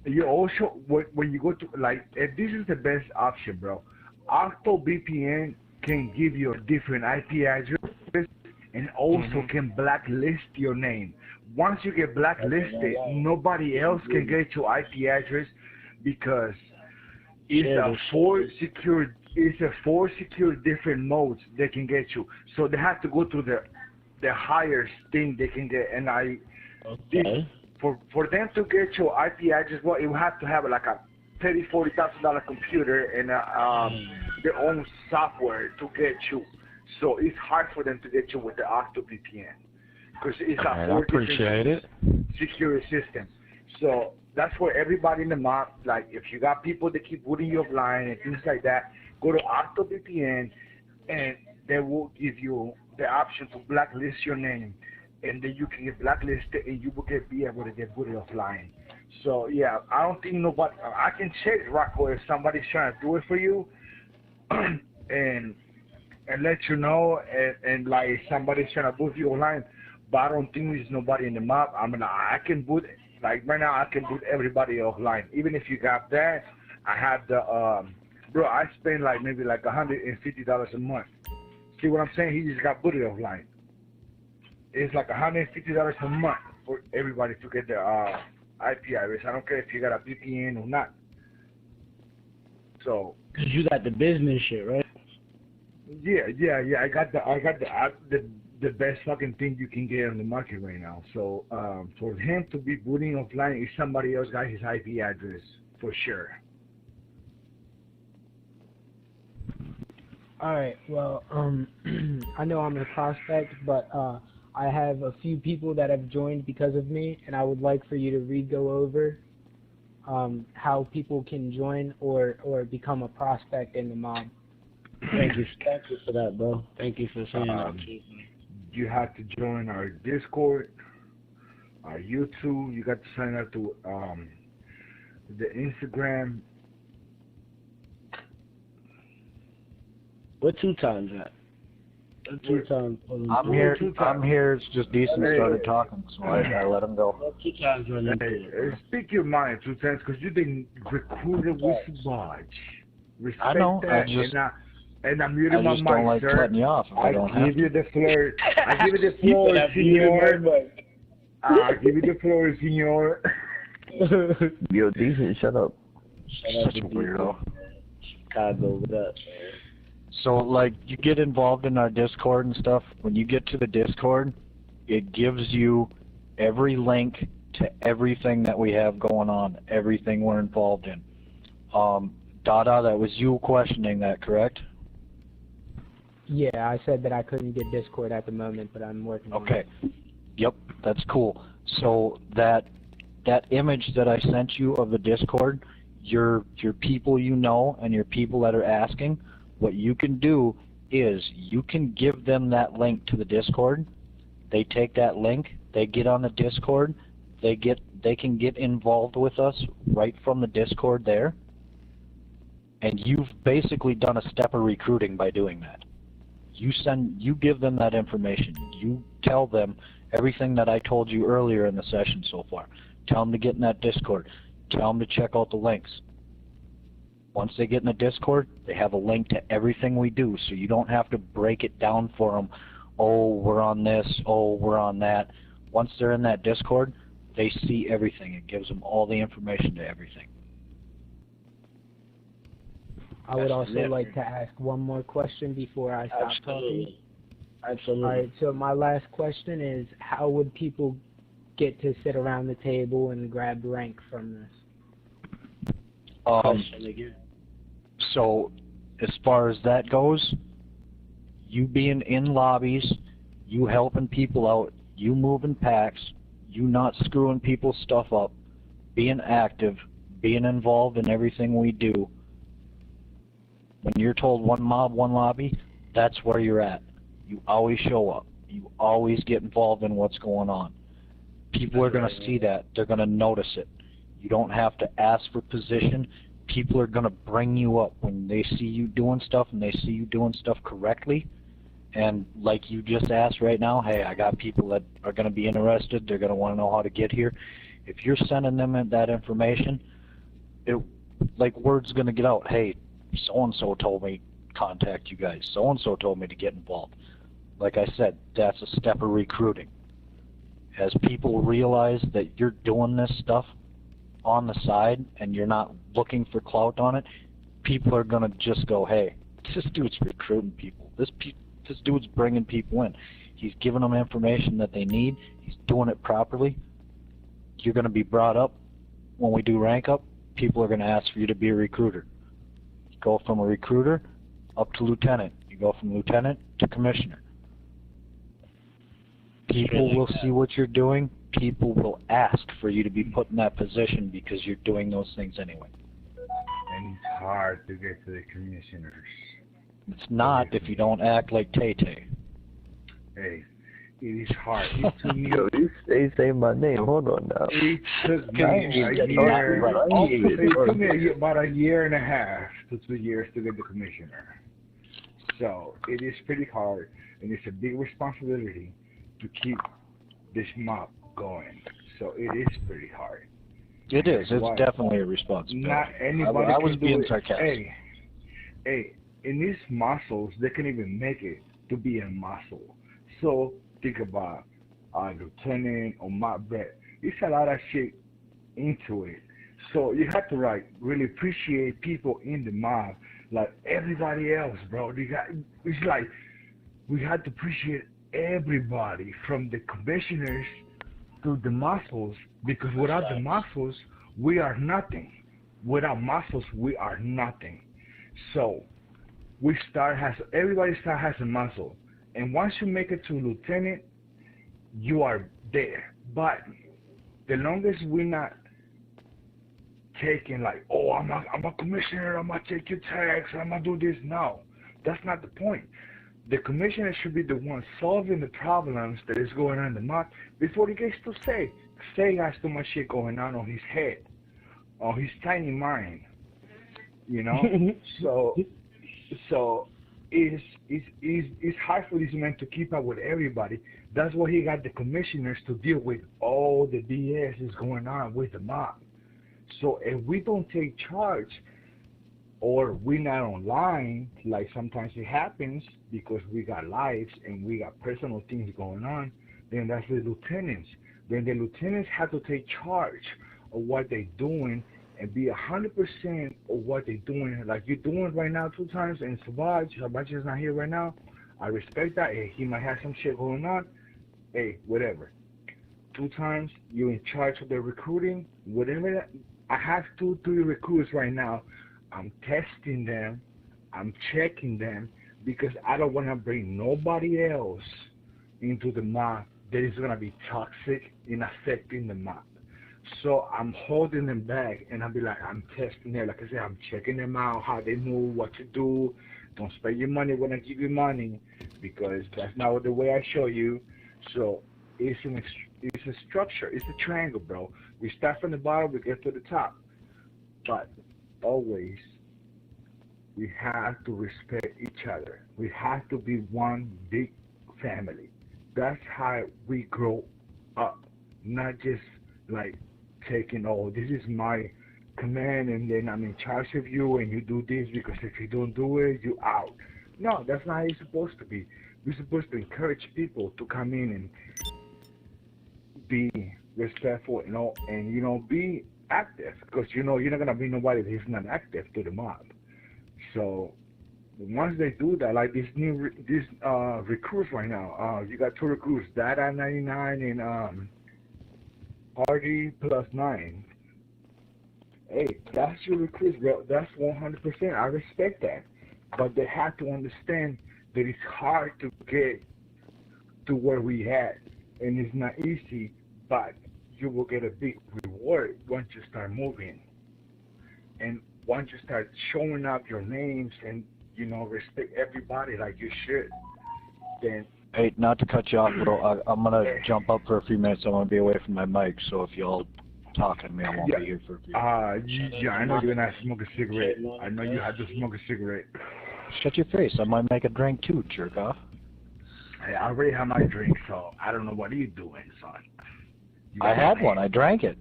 you also, when you go to, like, if this is the best option, bro, OctoVPN can give you a different IP address and also can blacklist your name. Once you get blacklisted, nobody else can get your IP address, because it's a four secure different modes they can get you. So they have to go through the highest thing they can get. And for them to get your IP address, well, you have to have like a $30,000-$40,000 computer and their own software to get you. So it's hard for them to get you with the OctoVPN, because it's a four different security system. So that's where everybody in the mob, like, if you got people that keep booting you offline and things like that, go to OctoVPN, and they will give you the option to blacklist your name, and then you can get blacklisted and you will be able to get booted offline. So yeah, I don't think nobody. I can check, Rocco, if somebody's trying to do it for you, and let you know, and like if somebody's trying to boot you online. But I don't think there's nobody in the mob. I mean, I can boot, like right now, I can boot everybody offline. Even if you got that, I have the bro. I spend like maybe like $150 a month. See what I'm saying? He just got booted offline. It's like $150 a month for everybody to get their IP address. I don't care if you got a VPN or not. So. Cause you got the business shit, right? Yeah. I got the best fucking thing you can get on the market right now. So for him to be booting offline, if somebody else got his IP address for sure. All right. Well, I know I'm a prospect, but I have a few people that have joined because of me, and I would like for you to go over how people can join or become a prospect in the mob. Thank you for that, bro. Thank you for saying that. You have to join our Discord, our YouTube. You got to sign up to the Instagram. What 2 times at? 2 times. I'm here. It's just decent started talking, so I let him go. 2 times running. Speak your mind 2 times, because you've been recruited with Bodge. I know. That, and I'm muting my mic, don't like sir. cutting you off if I don't have give you the floor. I give you the floor, senor. I give you the floor, senor. Yo, decent, shut up. Such a weirdo. Chicago, what up? So, like, you get involved in our Discord and stuff. When you get to the Discord, it gives you every link to everything that we have going on, everything we're involved in. Dada, that was you questioning that, correct? Yeah, I said that I couldn't get Discord at the moment, but I'm working on it. Okay. Yep, that's cool. So that image that I sent you of the Discord, your people you know and your people that are asking, what you can do is you can give them that link to the Discord. They take that link, they get on the Discord, they can get involved with us right from the Discord there. And you've basically done a step of recruiting by doing that. You give them that information. You tell them everything that I told you earlier in the session so far. Tell them to get in that Discord. Tell them to check out the links. Once they get in the Discord, they have a link to everything we do, so you don't have to break it down for them. Oh, we're on this. Oh, we're on that. Once they're in that Discord, they see everything. It gives them all the information to everything. I would also like to ask one more question before I stop talking. Absolutely. All right, so my last question is, how would people get to sit around the table and grab rank from this? So, as far as that goes, you being in lobbies, you helping people out, you moving packs, you not screwing people's stuff up, being active, being involved in everything we do. When you're told one mob, one lobby, that's where you're at. You always show up. You always get involved in what's going on. People are going to see that. They're going to notice it. You don't have to ask for position. People are going to bring you up when they see you doing stuff and they see you doing stuff correctly. And like you just asked right now, hey, I got people that are going to be interested. They're going to want to know how to get here. If you're sending them that information, like word's going to get out. Hey, so-and-so told me to contact you guys. So-and-so told me to get involved. Like I said, that's a step of recruiting. As people realize that you're doing this stuff on the side and you're not looking for clout on it, people are going to just go, hey, this dude's recruiting people. This dude's bringing people in. He's giving them information that they need. He's doing it properly. You're going to be brought up. When we do rank up, people are going to ask for you to be a recruiter. You go from a recruiter up to lieutenant. You go from lieutenant to commissioner. People will see what you're doing. People will ask for you to be put in that position because you're doing those things anyway. And it's hard to get to the commissioners. It's not if you don't act like Tay-Tay. Hey, it is hard. It took me, Yo, you say my name. Hold on now. it took me a year. It took me about a year and a half to 2 years to get the commissioner. So it is pretty hard, and it's a big responsibility to keep this mob going. So it is pretty hard. It is. It's definitely a responsibility. Not anybody I was can being do it. sarcastic. Hey, in these muscles, they can even make it to be a muscle. So think about lieutenant or mob vet. It's a lot of shit into it. So you have to really appreciate people in the mob, like everybody else, bro. It's like we have to appreciate everybody, from the commissioners to the muscles, because without the muscles, we are nothing. Without muscles, we are nothing. So everybody has a muscle, and once you make it to lieutenant, you are there. But the longest we're not taking like, oh, I'm a commissioner, I'm gonna take your tags, I'm gonna do this. No, that's not the point. The commissioner should be the one solving the problems that is going on in the mob before he gets to say. Say has too much shit going on his head, on his tiny mind, you know. So it's hard for this man to keep up with everybody. That's why he got the commissioners to deal with all the BS is going on with the mob. So if we don't take charge, or we're not online, like sometimes it happens because we got lives and we got personal things going on, then that's the lieutenants. Then the lieutenants have to take charge of what they're doing and be 100% of what they're doing. Like you're doing right now 2 times, and Savage is not here right now. I respect that. Hey, he might have some shit going on. Hey, whatever. 2 times, you're in charge of the recruiting, whatever that. I have 2, 3 recruits right now. I'm testing them, I'm checking them, because I don't want to bring nobody else into the mob that is going to be toxic in affecting the mob. So I'm holding them back, and I'll be like, I'm testing them. Like I said, I'm checking them out, how they move, what to do. Don't spend your money when I give you money, because that's not the way I show you. So it's a structure, it's a triangle, bro. We start from the bottom, we get to the top. But always we have to respect each other. We have to be one big family. That's how we grow up, not just like taking, oh, this is my command and then I'm in charge of you and you do this because if you don't do it, you out. No, that's not how it's supposed to be. We're supposed to encourage people to come in and be respectful, and be active because you're not gonna be nobody that's not active to the mob. So once they do that, like these recruits right now, you got two recruits, Data 99 and Party plus 9. Hey, that's your recruits, bro. That's 100%. I respect that, but they have to understand that it's hard to get to where we at, and it's not easy, but you will get a big reward once you start moving. And once you start showing up your names and, respect everybody like you should, then... Hey, not to cut you off, bro, I'm going to jump up for a few minutes. I'm going to be away from my mic, so if y'all talking to me, I won't be here for a few minutes. Yeah, I know you're not smoking a cigarette. I know you have to smoke a cigarette. Shut your face. I might make a drink too, jerk off. Hey, I already have my drink, so I don't know what are you doing, son. I had one. I drank it.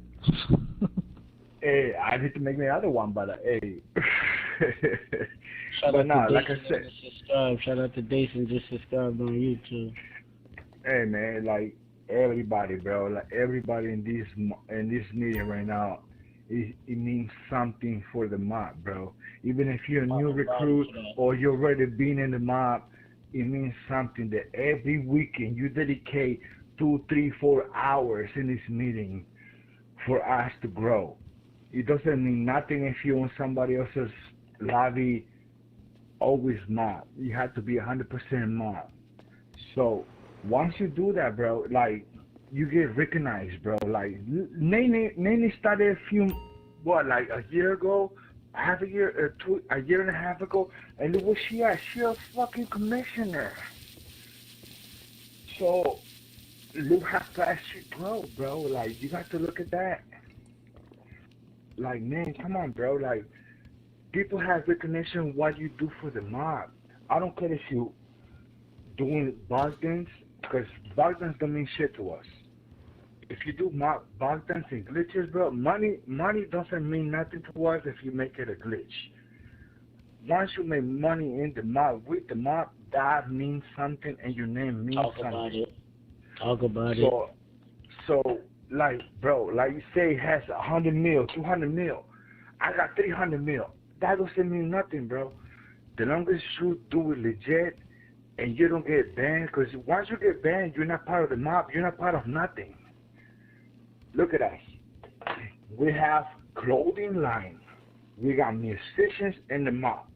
Hey, I need to make me another one, but hey. Shout but out to like I Dason, said, subscribe. Shout out to Dason, just subscribed on YouTube. hey man, like everybody, bro, like everybody in this meeting right now, it means something for the mob, bro. Even if you're a new recruit or you're already been in the mob, it means something that every weekend you dedicate 2, 3, 4 hours in this meeting for us to grow. It doesn't mean nothing if you're on somebody else's lobby, always mob. You have to be 100% mob. So once you do that, bro, like you get recognized, bro. Like Nene started a year ago, half a year, a year and a half ago, and look where she at. She a fucking commissioner. So look how fast she grow, bro. Like you got to look at that. Like man, come on, bro. Like people have recognition what you do for the mob. I don't care if you doing Bogdans, because Bogdans don't mean shit to us. If you do Bogdans and glitches, bro, money doesn't mean nothing to us if you make it a glitch. Once you make money in the mob, with the mob, that means something and your name means something. Talk about it. So, like, bro, like you say, it has 100 mil, 200 mil. I got 300 mil. That doesn't mean nothing, bro. The longest you do it legit and you don't get banned, because once you get banned, you're not part of the mob. You're not part of nothing. Look at us. We have clothing line. We got musicians in the mob.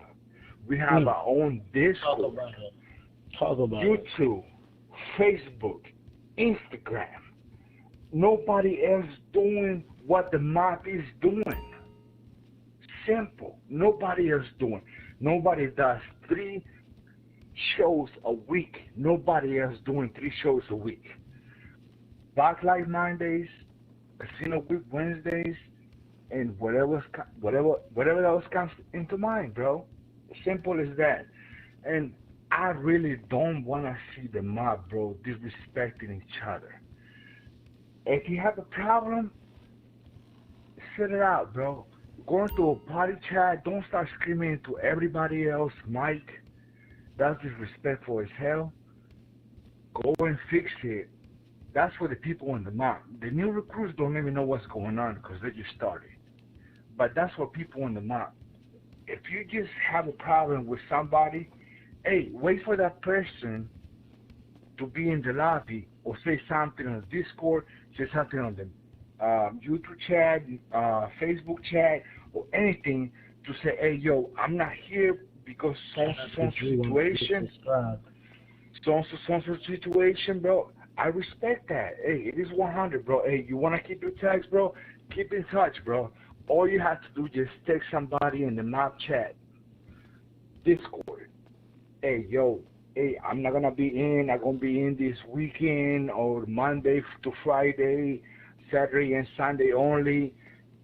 We have our own Discord, Talk about YouTube, Facebook, Instagram. Nobody else doing what the mob is doing. Simple. Nobody else doing. Nobody does 3 shows a week. Nobody else doing 3 shows a week. Backlight Mondays, Casino Week Wednesdays, and whatever else comes into mind, bro. Simple as that. And I really don't want to see the mob, bro, disrespecting each other. If you have a problem, sit it out, bro. Go into a party chat. Don't start screaming to everybody else, Mike. That's disrespectful as hell. Go and fix it. That's for the people in the mob. The new recruits don't even know what's going on because they just started. But that's for people in the mob. If you just have a problem with somebody, hey, wait for that person to be in the lobby or say something on the Discord, say something on the YouTube chat, Facebook chat, or anything to say, hey, yo, I'm not here because so-and-so situation, so-and-so situation, bro. I respect that. Hey, it is 100, bro. Hey, you want to keep your tags, bro? Keep in touch, bro. All you have to do is just text somebody in the mob chat, Discord. Hey, yo, hey, I'm not going to be in. I'm going to be in this weekend or Monday to Friday, Saturday and Sunday only.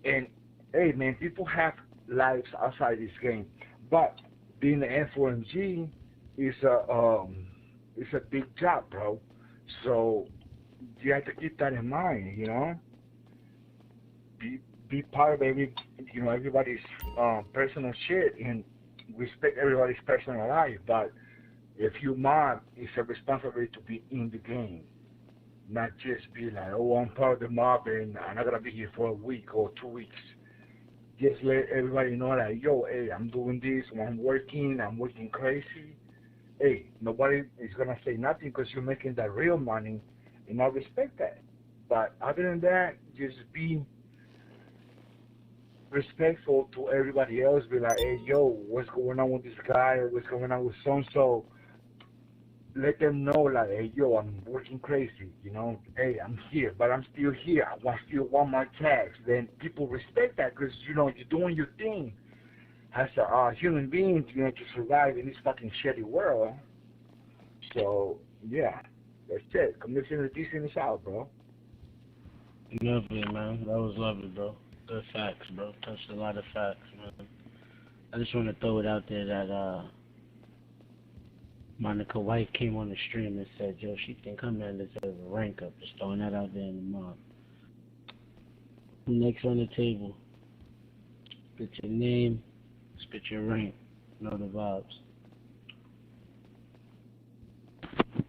And, hey, man, people have lives outside this game. But being an M4MG is a big job, bro. So you have to keep that in mind, you know. Be part of everybody's personal shit and respect everybody's personal life. But if you mob, it's a responsibility to be in the game, not just be like, oh, I'm part of the mob and I'm not gonna be here for a week or 2 weeks. Just let everybody know that, yo, hey, I'm doing this, I'm working crazy. Hey, nobody is gonna say nothing because you're making that real money, and I respect that. But other than that, just be respectful to everybody else. Be like, hey, yo, what's going on with this guy, or what's going on with so-and-so? Let them know, like, hey, yo, I'm working crazy, you know. Hey, I'm here, but I'm still here. I still want my tax. Then people respect that because, you know, you're doing your thing as a human being, you know, to survive in this fucking shitty world. So, yeah, that's it. Commissioner Decent is out, bro. Lovely, man. That was lovely, bro. Good facts, bro. Touched a lot of facts, man. I just want to throw it out there that Monica White came on the stream and said, yo, she think her man deserves a rank up. Just throwing that out there in the mob. Next on the table. Spit your name, spit your rank. Know the vibes.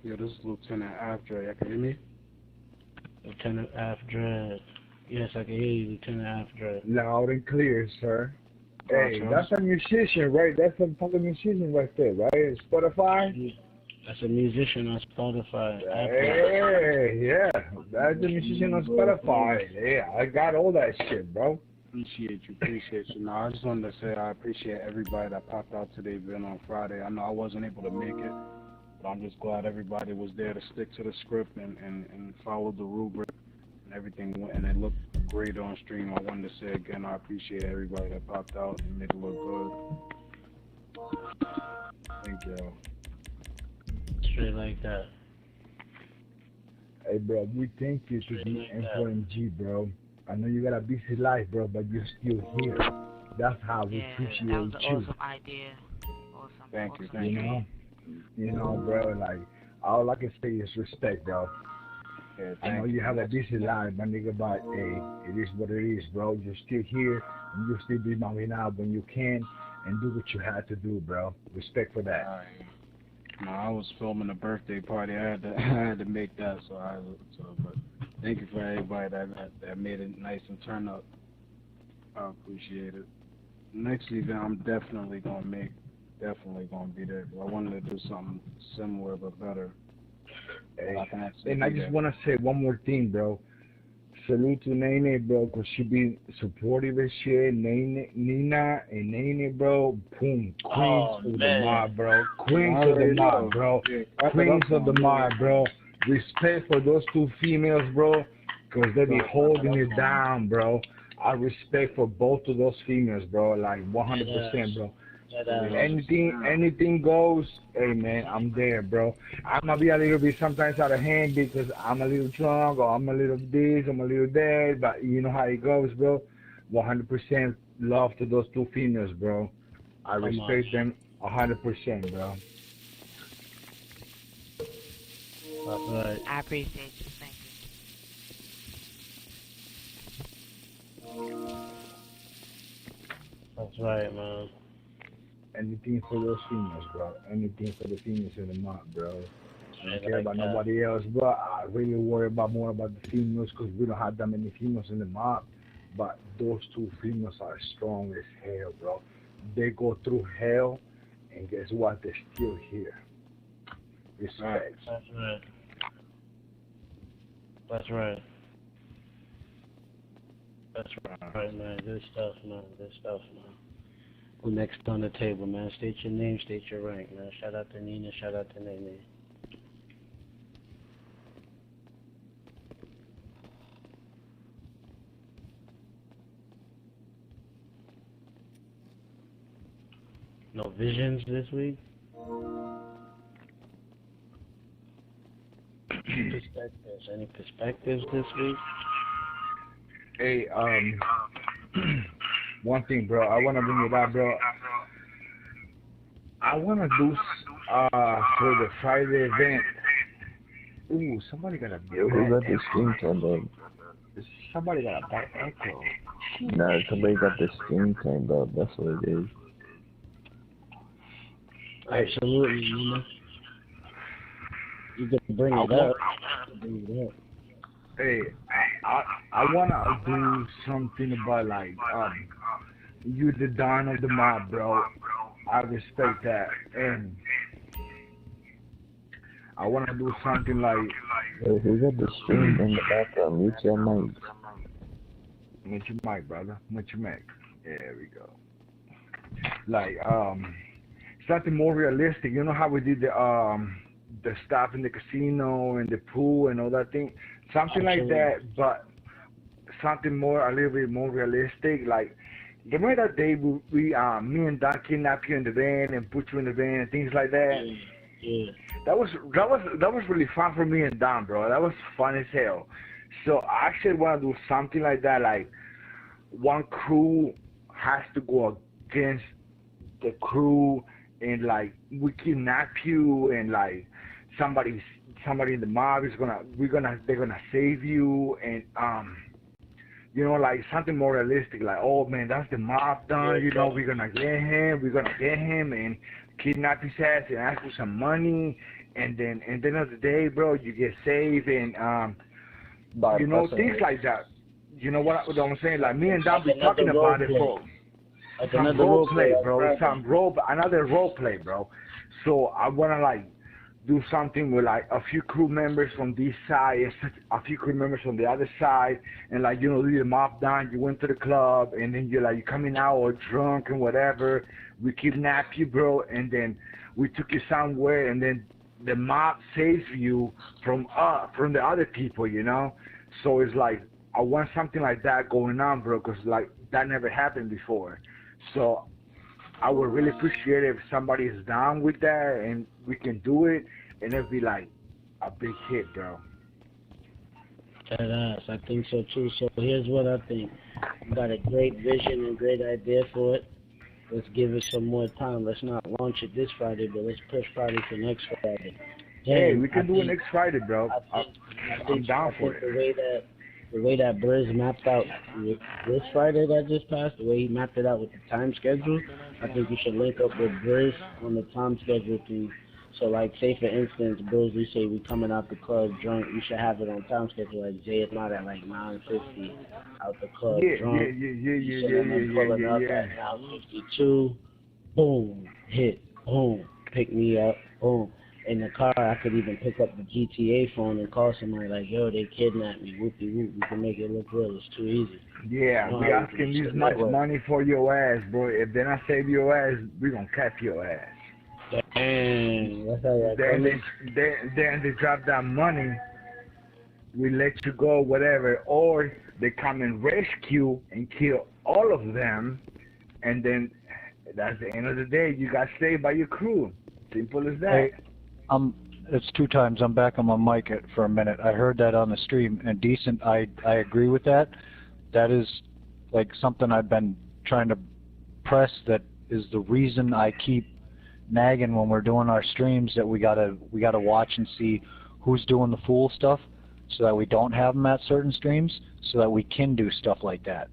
Yo, this is Lieutenant After. You can hear me? Lieutenant After. Yes, I can hear you, Lieutenant After. Loud and clear, sir. Hey, that's a musician, right? That's a fucking musician right there, right? Spotify? That's a musician on Spotify. Hey, yeah. That's a musician on Spotify. Yeah, I got all that shit, bro. Appreciate you. No, I just wanted to say I appreciate everybody that popped out today, even on Friday. I know I wasn't able to make it, but I'm just glad everybody was there to stick to the script and follow the rubric. And everything went, and it looked great on stream. I wanted to say again, I appreciate everybody that popped out and made it look good. Thank y'all. Straight like that. Hey, bro, we thank you to be M4MG, bro. I know you got a busy life, bro, but you're still here. That's how we appreciate that was an you. awesome idea. Thank you. You know, bro, like, all I can say is respect, bro. Yeah, I know you have a busy life, my nigga, but hey, it is what it is, bro. You're still here, and you'll still be mobbing out when you can, and do what you had to do, bro. Respect for that. No, I was filming a birthday party. I had to make that, but thank you for everybody that made it nice and turn up. I appreciate it. Next event, I'm definitely gonna be there. I wanted to do something similar but better. Hey, and I just want to say one more thing, bro. Salute to Nene, bro, because she be supportive as shit. Nina and Nene, bro, boom. Queens of the mob, bro. Queens of the mob, bro. Queens of the mob, bro. Respect for those two females, bro, because they be holding it down, bro. I respect for both of those females, bro, like 100%, bro. Anything goes. Hey man, I'm there, bro. I'm gonna be a little bit sometimes out of hand because I'm a little drunk or I'm a little this, I'm a little that, but you know how it goes, bro. 100% love to those two females, bro. I respect them 100%, bro. That's right. I appreciate you. Thank you. That's right, man. Anything for those females, bro. Anything for the females in the mob, bro. I don't care about nobody else, bro. I really worry more about the females because we don't have that many females in the mob. But those two females are strong as hell, bro. They go through hell, and guess what? They're still here. Respect. That's right. That's right. That's right, man. Good stuff, man. Good stuff, man. Who next on the table, man? State your name, state your rank, man. Shout out to Nina, shout out to Nene. No visions this week? Perspectives. Any perspectives this week? Hey, one thing, bro. I want to bring it up, bro. I want to do for the Friday event. Ooh, somebody got a Yo, who got the stream turned up? Somebody got a bad echo. Nah, somebody got the stream turned up. That's what it is. Absolutely, you know. You can bring it up. Bring it up. Hey, I wanna do something about like you the Don of the mob, bro. I respect that, and I wanna do something like. Yo, who got the stream in the background? Mute your mic. Mute your mic, brother. Mute your mic. There we go. Like something more realistic. You know how we did the stuff in the casino and the pool and all that thing. Something like that, but something more, a little bit more realistic. Like, remember that day we me and Don kidnapped you in the van and put you in the van and things like that. Yeah. That was really fun for me and Don, bro. That was fun as hell. So I actually want to do something like that. Like, one crew has to go against the crew, and like we kidnap you, and like somebody in the mob is they're gonna save you, and you know, like something more realistic, like, oh man, that's the mob done, you know, we're gonna get him and kidnap his ass and ask for some money, and then at the end of the day, bro, you get saved, and you know, things like that. You know what I'm saying? Like, me and Don be talking about it for some role play, bro. Another role play, bro. So I wanna like do something with like a few crew members from this side and a few crew members from the other side, and like, you know, leave the mob down. You went to the club, and then you're coming out all drunk and whatever. We kidnap you, bro, and then we took you somewhere, and then the mob saves you from the other people, you know. So it's like, I want something like that going on, bro, because like that never happened before. So I would really appreciate it if somebody is down with that and we can do it, and it'll be like a big hit, bro. That I think so too. So here's what I think. You got a great vision and great idea for it. Let's give it some more time. Let's not launch it this Friday, but let's push Friday for next Friday. Hey, we can do it next Friday, bro. I'm down for it. The way that Briz mapped out this Friday that just passed, the way he mapped it out with the time schedule, I think you should link up with Briz on the time schedule thing. So, like, say for instance, Briz, we say we coming out the club drunk, you should have it on time schedule. Like, Jay is not at like 9:50 out the club drunk. Pulling up at 9:52. Boom, hit, boom, pick me up, boom. In the car, I could even pick up the GTA phone and call somebody like, yo, they kidnapped me, whoopie whoop. We can make it look real. It's too easy. Yeah, we asking this much money for your ass, bro. If they not save your ass, we gonna cap your ass. Dang, that's how then they drop that money, we let you go, whatever, or they come and rescue and kill all of them, and then that's the end of the day. You got saved by your crew. Simple as that. Hey, it's 2 times. I'm back on my mic for a minute. I heard that on the stream, and decent. I agree with that. That is like something I've been trying to press. That is the reason I keep nagging when we're doing our streams that we gotta watch and see who's doing the fool stuff, so that we don't have them at certain streams, so that we can do stuff like that.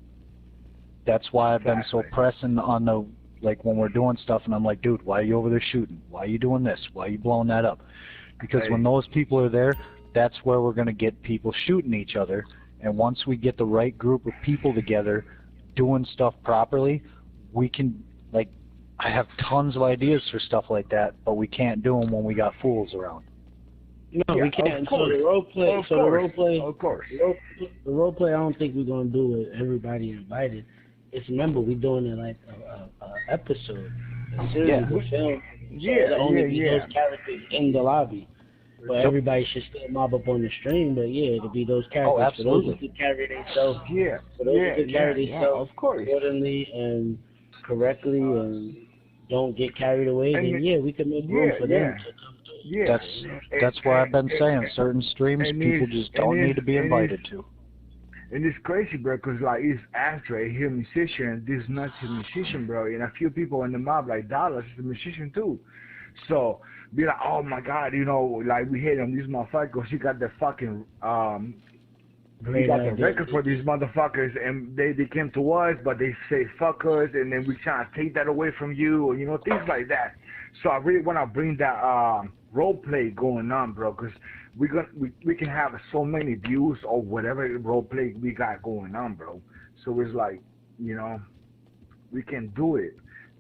That's why I've been so pressing on the, like, when we're doing stuff, and I'm like, dude, why are you over there shooting? Why are you doing this? Why are you blowing that up? Because when those people are there, that's where we're going to get people shooting each other. And once we get the right group of people together doing stuff properly, we can, like, I have tons of ideas for stuff like that, but we can't do them when we got fools around. No, we can't. So the role play, the role play, I don't think we're going to do with everybody invited. It's, remember, we're doing it like a episode, a series of film. So only be those characters in the lobby. But everybody should still mob up on the stream. But yeah, it'll be those characters. Oh, absolutely. For those who can carry themselves. For those who can carry themselves accordingly and correctly and don't get carried away. Then we can make room for them to come to. That's why I've been saying certain streams people just don't need to be invited to. And it's crazy, bro, because, like, it's Ashtray, he's a musician, this not a musician, bro, and a few people in the mob, like Dallas, is a musician, too. So, be like, oh, my God, you know, like, we hate him, this motherfucker, he got the fucking, we got the record for these motherfuckers, and they came to us, but they say fuck us, and then we trying to take that away from you, or, you know, things like that. So I really want to bring that role play going on, bro, because we can have so many views or whatever role play we got going on, bro. So it's like, you know, we can do it.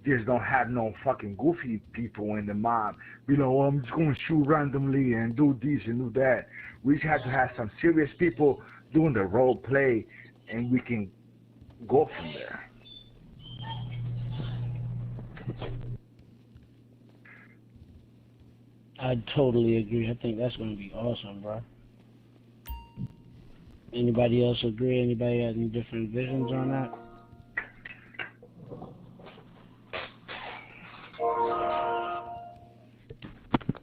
Just don't have no fucking goofy people in the mob. You know, I'm just going to shoot randomly and do this and do that. We just have to have some serious people doing the role play, and we can go from there. I totally agree. I think that's going to be awesome, bro. Anybody else agree? Anybody got any different visions on that?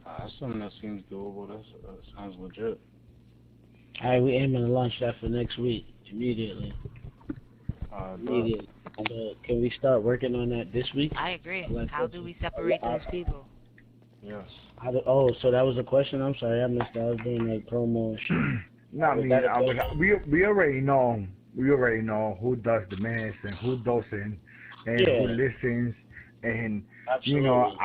That's something that seems doable. That sounds legit. All right, we aiming to launch that for next week, immediately. Immediately. So can we start working on that this week? I agree. How do we separate those people? Yes. So that was a question? I'm sorry, I missed that. I was doing a promo and shit. No, I mean, we already know. We already know who does the minutes and who doesn't, and who listens. And absolutely. You know,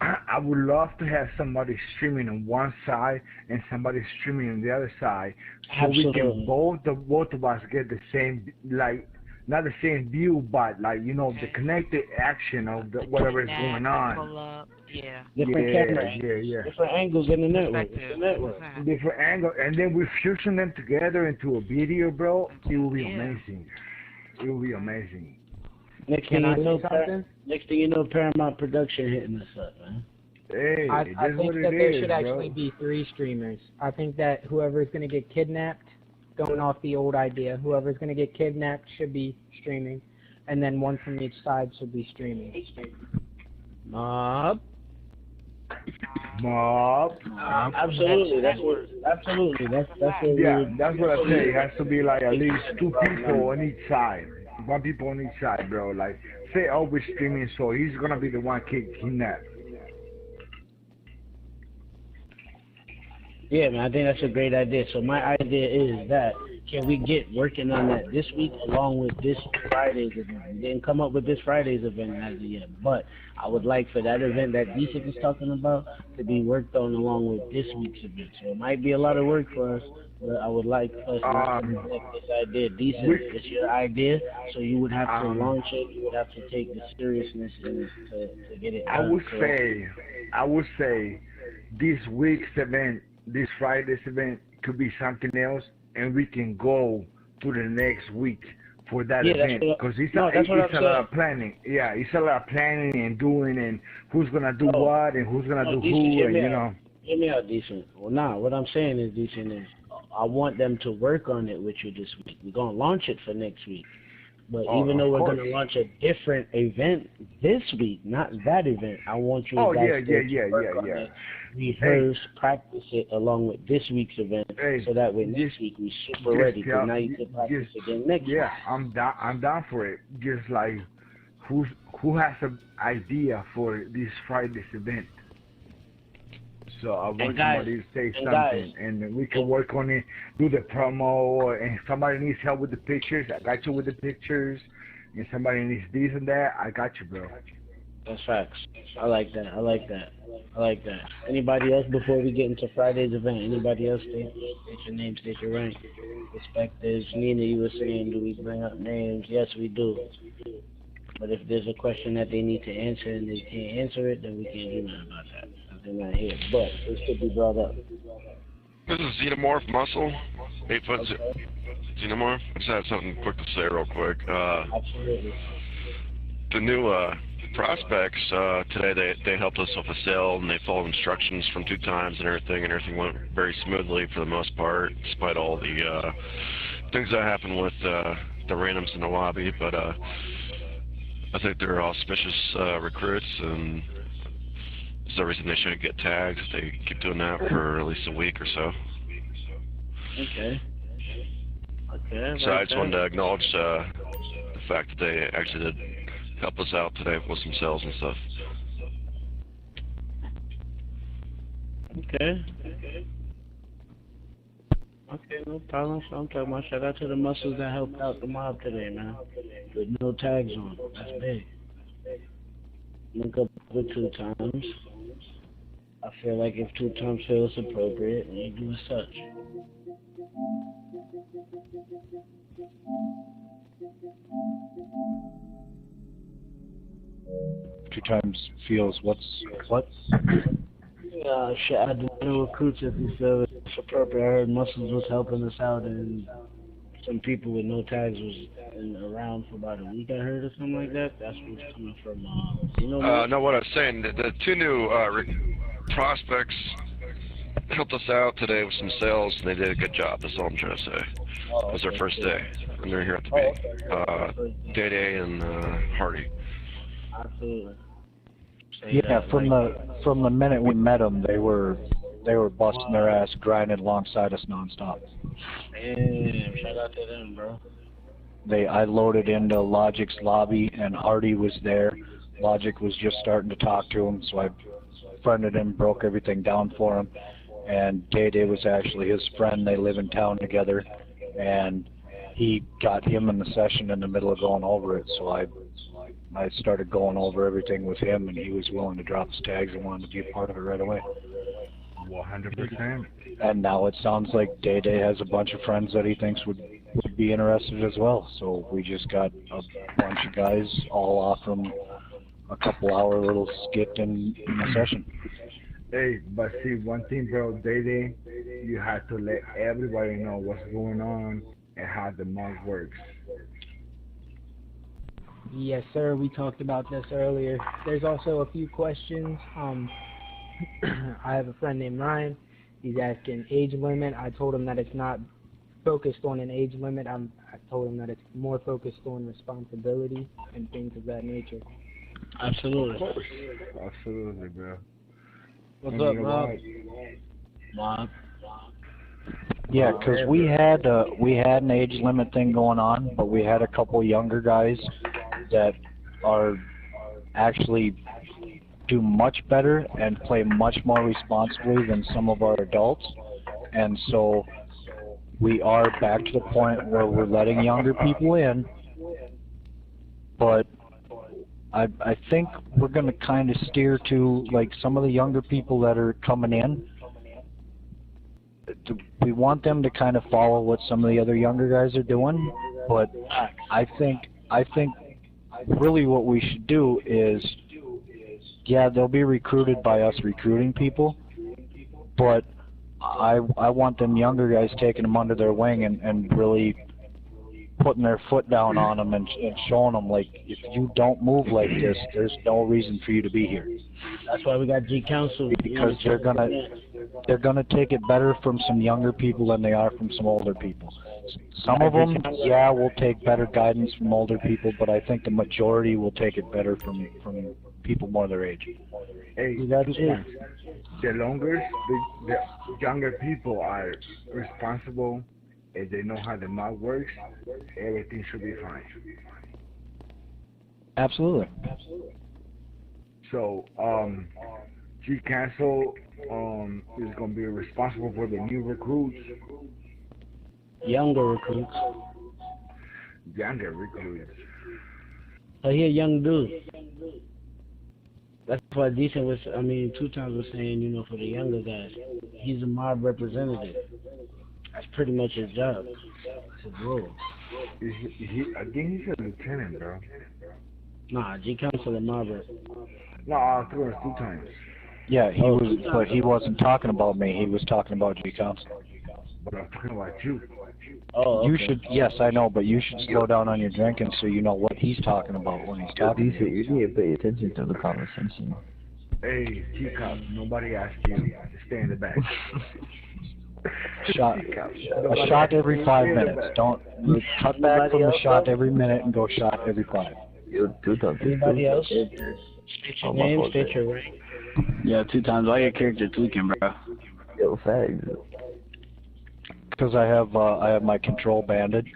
I would love to have somebody streaming on one side and somebody streaming on the other side, so we can both of us get the same, like, not the same view, but, like, you know, the connected action of whatever is going on. Different cameras, different angles in the network. Different angle, and then we fusion them together into a video, bro. It will be amazing. It will be amazing. Next thing you know, Paramount Production hitting us up, man. Hey, I think that there should actually be 3 streamers. I think that whoever's going to get kidnapped, going off the old idea, whoever's going to get kidnapped should be streaming, and then one from each side should be streaming. Mob. Absolutely. That's what. Yeah, that's what I say. It has to be like at least 2 people on each side. 1 people on each side, bro. Like, say always streaming, so he's gonna be the one kidnapped. Yeah, man, I think that's a great idea. So my idea is that, can we get working on that this week along with this Friday's event? We didn't come up with this Friday's event as of yet, but I would like for that event that Decent is talking about to be worked on along with this week's event. So it might be a lot of work for us, but I would like us to make this idea decent. It's your idea, so you would have to launch it. You would have to take the seriousness in it to get it done. I would say this week's event, this Friday's event, could be something else, and we can go to the next week for that event, because it's a lot of planning. Yeah, it's a lot of planning and doing, and who's gonna do what and who's gonna do who, and you know. Hear me out, Decent. Well, nah, what I'm saying is, Decent, is I want them to work on it with you this week. We're gonna launch it for next week. But even though we're going to launch a different event this week, not that event, I want you guys to work on it, rehearse, practice it along with this week's event, so that way next week we're super ready. So now you can practice again next week. Yeah, I'm down for it. Just like, who has an idea for this Friday's event? So I want somebody to say something, and we can work on it, do the promo, and somebody needs help with the pictures, I got you with the pictures, and somebody needs this and that, I got you, bro. That's facts. I like that. Anybody else before we get into Friday's event? Anybody else? State your name, state your rank. Perspectives. Nina, you were saying, do we bring up names? Yes, we do. But if there's a question that they need to answer and they can't answer it, then we can't do nothing about that. They're not here, but it should be brought up. This is Xenomorph Muscle, 8 foot Xenomorph. I just had something quick to say real quick. Absolutely. The new prospects today, they helped us with a sale, and they followed instructions from 2 times and everything went very smoothly for the most part, despite all the things that happened with the randoms in the lobby. But I think they're auspicious recruits, and there's no reason they shouldn't get tagged if they keep doing that for at least a week or so. Okay. Okay. So I just wanted to acknowledge the fact that they actually did help us out today with some sales and stuff. Okay. Okay, no problem. So I'm talking about shout out to the muscles that helped out the mob today, man. With no tags on. That's big. Link up with 2 times. I feel like if 2 times feels appropriate, you do as such. Two times feels what? Shit, I do new recruits if you feel it's appropriate. I heard Muscles was helping us out, and some people with no tags was around for about a week, I heard, or something like that. That's what's coming from, you know. No, what I was saying, the 2 new prospects helped us out today with some sales, and they did a good job. That's all I'm trying to say. It was their first day, and they're here at the meeting. Day and Hardy. Absolutely. Yeah, from the minute we met them, they were busting their ass, grinding alongside us nonstop. Damn, shout out to them, bro. I loaded into Logic's lobby, and Hardy was there. Logic was just starting to talk to him, so I friended him, broke everything down for him. And Day was actually his friend. They live in town together, and he got him in the session in the middle of going over it. So I started going over everything with him, and he was willing to drop his tags and wanted to be a part of it right away. 100%. And now it sounds like Day has a bunch of friends that he thinks would be interested as well. So we just got a bunch of guys all off from a couple-hour little skit in the session. Hey, but see, one thing, bro, Day, you have to let everybody know what's going on and how the mod works. Yes, sir. We talked about this earlier. There's also a few questions. I have a friend named Ryan. He's asking age limit. I told him that it's not focused on an age limit. I told him that it's more focused on responsibility and things of that nature. Absolutely. Of course. Absolutely, bro. What's up, Bob? Bob. Yeah, because we had an age limit thing going on, but we had a couple younger guys that are actually do much better and play much more responsibly than some of our adults, and so we are back to the point where we're letting younger people in, but I think we're going to kind of steer to, like, some of the younger people that are coming in. We want them to kind of follow what some of the other younger guys are doing, but I think really what we should do is, yeah, they'll be recruited by us recruiting people, but I want them younger guys taking them under their wing and really putting their foot down on them and showing them, like, if you don't move like this, there's no reason for you to be here. That's why we got G Council. Because they're gonna take it better from some younger people than they are from some older people. Some of them, yeah, will take better guidance from older people, but I think the majority will take it better from people more their age. Hey, the longer the younger people are responsible, if they know how the mod works, everything should be fine. Absolutely. So, G Council is going to be responsible for the new recruits. Younger recruits. Younger recruits. So he a young dude. That's why Decent was, 2 times was saying, for the younger guys. He's a mob representative. That's pretty much his job. That's his role. I think he's a lieutenant, bro. Nah, G Council and mob rep. No, I threw it 2 times. Yeah, he was, but he wasn't talking about me. He was talking about G Council. But I'm talking about you. Oh, okay. You should, yes, I know, but you should slow down on your drinking so you know what he's talking about when he's talking. You need to pay attention to the conversation. Hey, G-Cop, nobody asked you to stay in the back. A shot every 5 minutes. Don't cut back from the shot every minute and go shot every 5. Anybody else? State your name, state your rank. Yeah, 2 times. Why your character tweaking, bro? Yo, fags. because I have my control banded.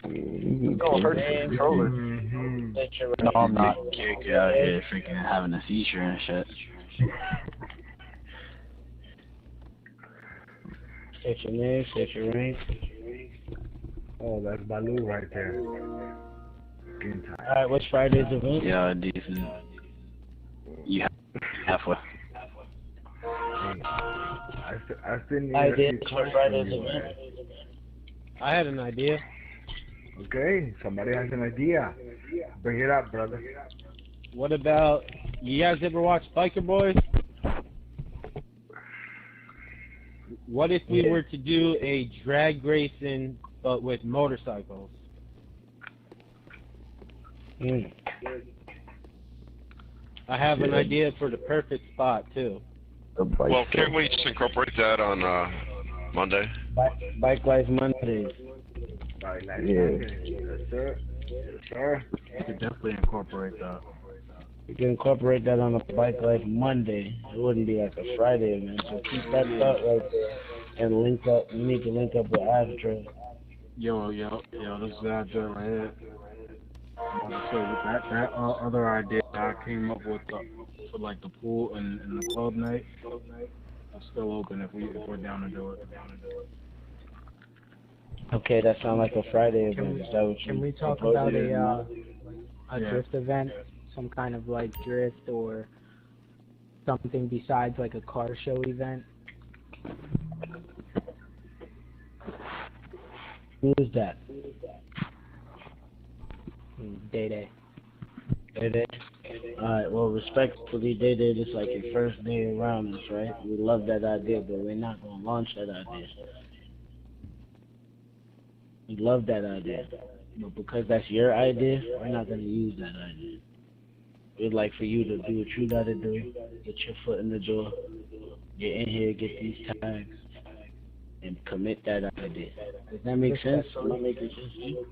Don't hurt your controller. No, I'm not. Kick out here freaking having a seizure and shit. State your name, state your rank. Oh, that's Baloo right there. Alright, what's Friday's event? Yeah, decent. You halfway. I still need Idea a few for cards Friday's from you, event. man. I had an idea. Okay, somebody has an idea. Bring it up, brother. What about, you guys ever watch Biker Boys? What if we were to do a drag racing, but with motorcycles? I have an idea for the perfect spot, too. Well, can't we just incorporate that on Monday? Bike Life Mondays. Yes, sir. Yes, sir. You could definitely incorporate that. You can incorporate that on a Bike Life Monday. It wouldn't be like a Friday event. So keep that thought right there and link up. We need to link up with Avtra. Yo, this is that joint right here. I'm about to say, with that other idea I came up with for like the pool and the club night, it's still open if we're down to do it. Okay, that sounds like a Friday event. Is that what Can you we talk propose? about a drift event? Some kind of like drift or something besides like a car show event? Who is that? Day Day. Day Day? Alright, well, respectfully, Day Day, this is like your first day around us, right? We love that idea, but we're not going to launch that idea. We love that idea, but because that's your idea, we're not going to use that idea. We'd like for you to do what you got to do, get your foot in the door, get in here, get these tags, and commit that idea. Does that make sense? Am I making sense to you?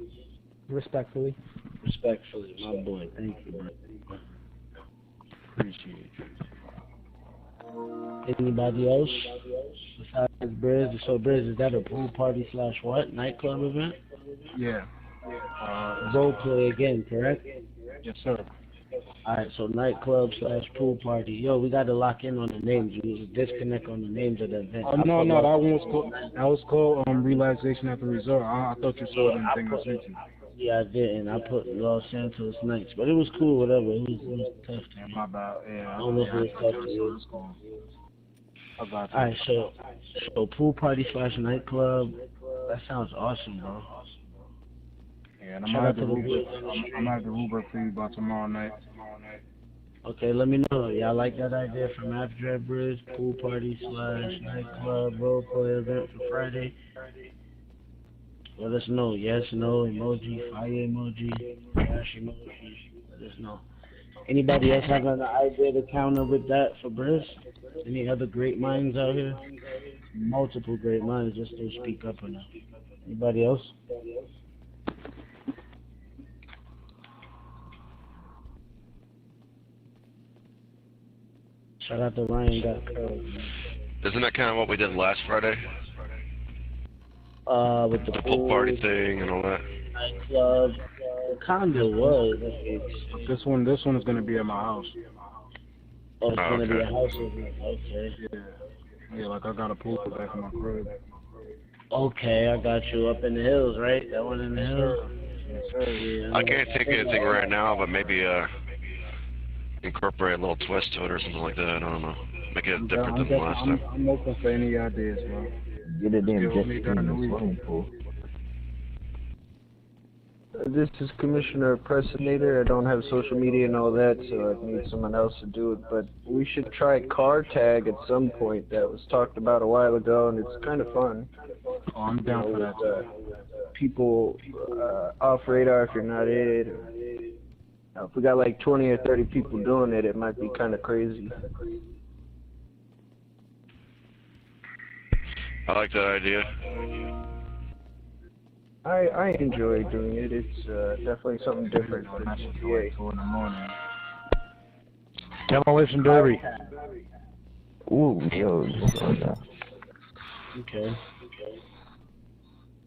Respectfully. Respectfully, my boy. Thank you, bro. Appreciate you. Anybody else besides Briz? So Briz, is that a pool party / what? Nightclub event? Yeah. Role play again, correct? Yes, sir. Alright, so nightclub / pool party. Yo, we gotta lock in on the names. We was a disconnect on the names of the event. No, that one was called Relaxation at the Resort. I thought you saw the thing I sent you. Yeah, I did, and I put Los Santos Nights, but it was cool, whatever. It was tough to me. My bad, yeah. I don't know if it was tough to you. Cool. I got you. Alright, so pool party / nightclub, that sounds awesome, bro. Yeah, and I'm gonna have the rubric for you by tomorrow night. Okay, let me know. Y'all like that idea from After Bridge, pool party / nightclub role play event for Friday? Let us know. Yes, no, emoji, fire emoji, flash emoji. Let us know. Anybody else have an idea to counter with that for Briz? Any other great minds out here? Multiple great minds, just to speak up enough. Anybody else? Shout out to Ryan got curls, man. Isn't that kind of what we did last Friday? With the pool party thing and all that. Nightclub. It kinda was. This one is gonna be at my house. Oh, it's gonna be a house event. Okay. Yeah, like I got a pool back in my crib. Okay, I got you up in the hills, right? That one in the hills. Yes, sir. Yeah, I can't think of anything right now, but maybe incorporate a little twist to it or something like that. I don't know. Make it different than the last time. I'm open for any ideas, bro. Get a damn jet ski in the swimming pool. This is Commissioner Pressinator. I don't have social media and all that, so I need someone else to do it. But we should try car tag at some point. That was talked about a while ago, and it's kind of fun. Oh, I'm down for that. People off radar if you're not it. Or, if we got like 20 or 30 people doing it, it might be kind of crazy. I like that idea. I enjoy doing it. It's definitely something different. Demolition Derby. Ooh, yo, just like that. Okay.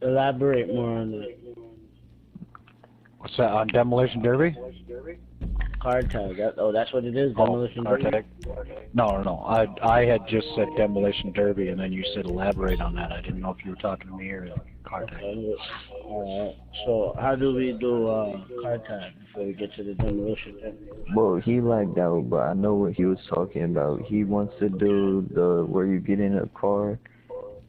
Elaborate more on that. What's that, on Demolition Derby? Card tag. That's what it is. Demolition card Derby. tag? No. I had just said Demolition Derby, and then you said elaborate on that. I didn't know if you were talking to me or card tag. Alright. So how do we do card tag before we get to the demolition derby? Well, he lagged out, but I know what he was talking about. He wants to do the where you get in a car,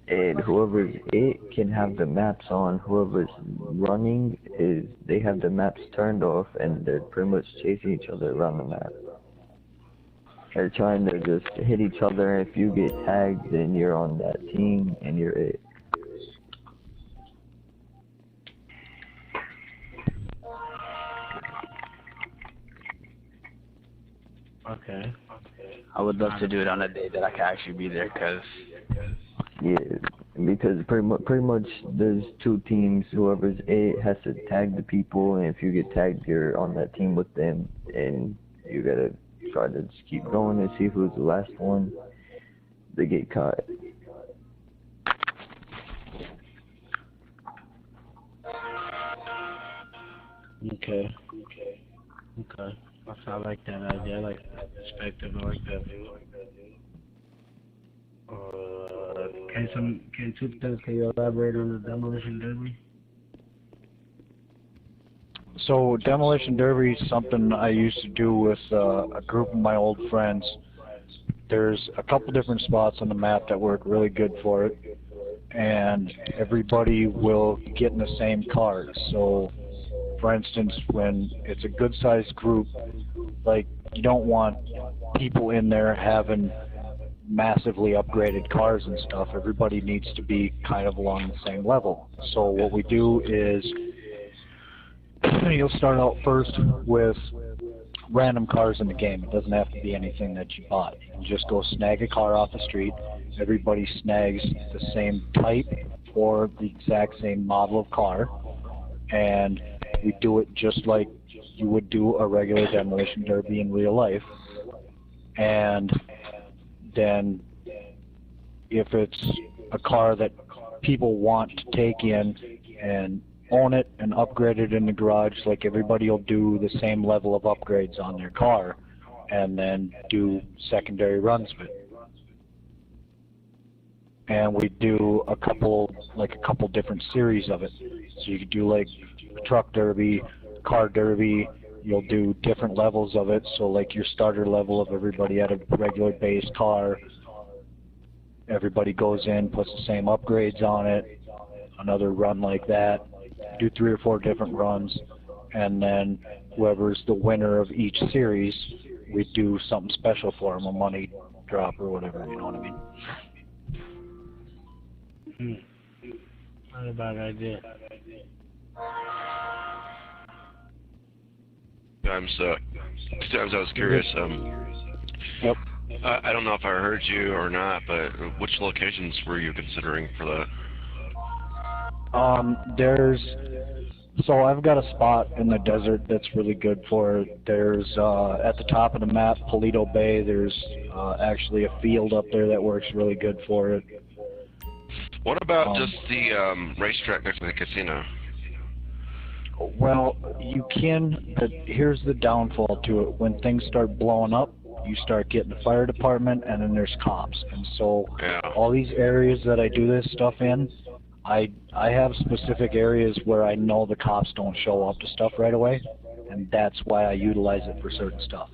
and whoever's it can have the maps on. Whoever's running they have the maps turned off, and they're pretty much chasing each other around the map. They're trying to just hit each other, and if you get tagged, then you're on that team, and you're it. Okay. I would love to do it on a day that I can actually be there, cause yeah, because pretty much there's two teams. Whoever's it has to tag the people, and if you get tagged, you're on that team with them, and you gotta try to just keep going and see who's the last one to get caught. Okay. I like that idea. I like that perspective. I like that view. Can you elaborate on the demolition derby? So Demolition Derby is something I used to do with a group of my old friends. There's a couple different spots on the map that work really good for it, and everybody will get in the same cars. So, for instance, when it's a good-sized group, like, you don't want people in there having massively upgraded cars and stuff. Everybody needs to be kind of along the same level. So what we do is you'll start out first with random cars in the game. It doesn't have to be anything that you bought. You just go snag a car off the street. Everybody snags the same type or the exact same model of car, and we do it just like you would do a regular demolition derby in real life. And then if it's a car that people want to take in and own it and upgrade it in the garage, like, everybody will do the same level of upgrades on their car and then do secondary runs of it. And we do a couple different series of it. So you could do like a truck derby, car derby. You'll do different levels of it. So like your starter level of everybody had a regular base car. Everybody goes in, puts the same upgrades on it. Another run like that. Do 3 or 4 different runs, and then whoever's the winner of each series, we do something special for them, a money drop or whatever. You know what I mean? Not a bad idea. Sometimes I was curious. Yep. I don't know if I heard you or not, but which locations were you considering for that? So I've got a spot in the desert that's really good for it. There's at the top of the map, Polito Bay. There's actually a field up there that works really good for it. What about just the racetrack next to the casino? Well, you can, but here's the downfall to it. When things start blowing up, you start getting the fire department, and then there's cops. And so all these areas that I do this stuff in, I have specific areas where I know the cops don't show up to stuff right away, and that's why I utilize it for certain stuff.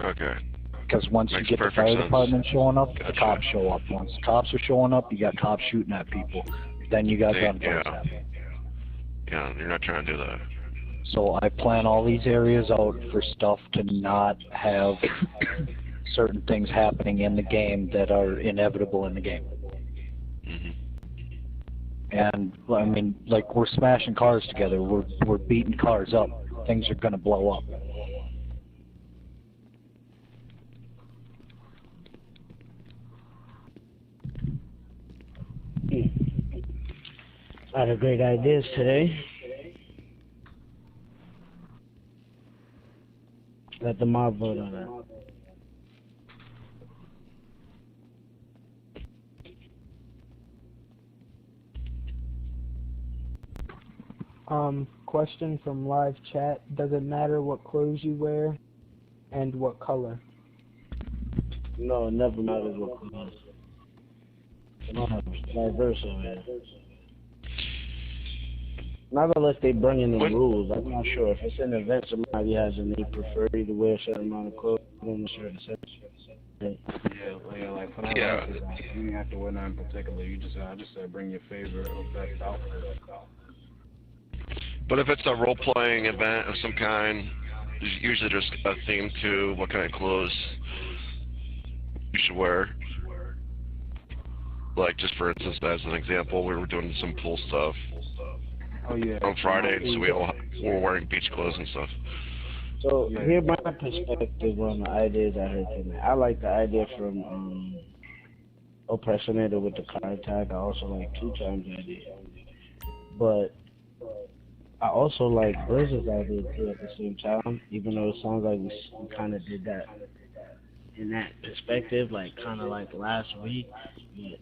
Okay. Because once you get the fire department showing up, the cops show up. Once the cops are showing up, you got cops shooting at people. Then you got gun fights happening. Yeah, you're not trying to do that. So I plan all these areas out for stuff to not have certain things happening in the game that are inevitable in the game. And I mean, like, we're smashing cars together. We're beating cars up. Things are gonna blow up. A lot of great ideas today. Let the mob vote on that. Question from live chat. Does it matter what clothes you wear and what color? No, it never matters what clothes. No, diverse over here. Not unless they bring in the rules. I'm not sure. If it's an event somebody has and they prefer you to wear a certain amount of clothes on a certain section. Yeah, like for that reason, you didn't have to wear nothing particular. I just said bring your favorite or best outfit. But if it's a role-playing event of some kind, there's usually just a theme to what kind of clothes you should wear. Like, just for instance, as an example, we were doing some pool stuff on Friday, so we all were wearing beach clothes and stuff. So here's my perspective on the ideas I heard tonight. I like the idea from Oppressionator with the car attack. I also like 2 Times idea. But I also like Blizzard's idea too at the same time, even though it sounds like we kind of did that in that perspective, like kind of like last week. Yeah.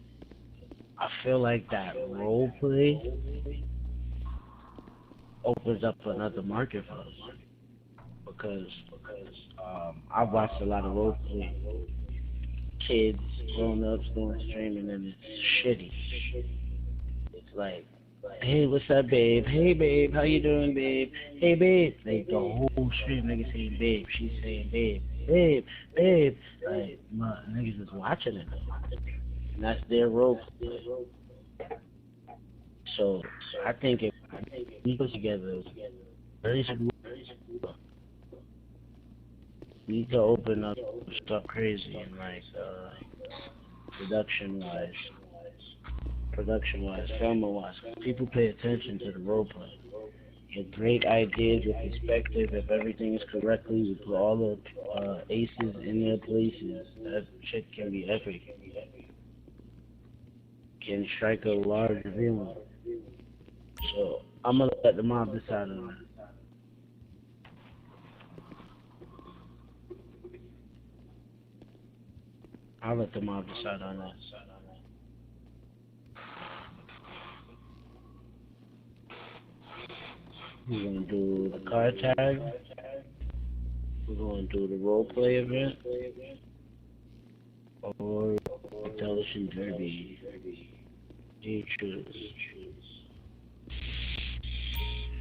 I feel like that role play opens up another market for us because I've watched a lot of role play kids, grown ups doing streaming and it's shitty. It's like, hey, what's up, babe? Hey, babe, how you doing, babe? Hey, babe. Like, the whole stream, niggas saying, babe. She's saying, babe, babe, babe. Like, niggas is watching it, though. And that's their role. So, I think if we put together, we need to open up stuff crazy and, like, production-wise, film-wise. People pay attention to the roleplay. Get great ideas with perspective. If everything is correctly, we put all the aces in their places. That shit can be epic. Can strike a large villain. So I'm gonna let the mob decide on that. I'll let the mob decide on that. We're gonna do the card tag. We're gonna do the role play event. Or Intelligent Derby. You choose.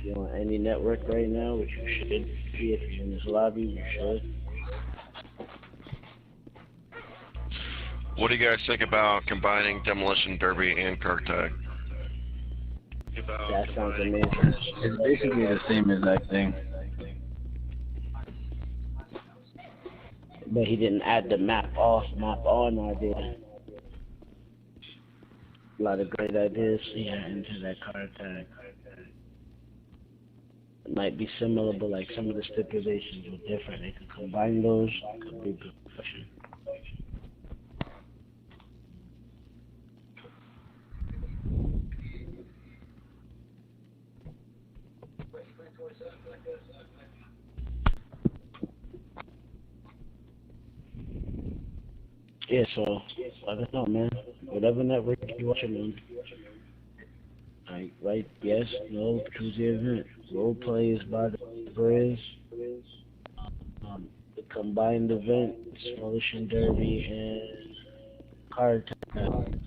You on any network right now, which you should be if you're in this lobby, you should. What do you guys think about combining Demolition Derby and Card Tag? That sounds amazing. It's basically the same exact thing. But he didn't add the map off, map on idea. A lot of great ideas into that card tag. It might be similar, but like some of the stipulations were different. They could combine those, could be perfection. Yeah, so let us know, man. Whatever network you're watching on. Like, right? Yes, no, choose the event. Role play is by the Briz. The combined event, Demolition Derby and card tag.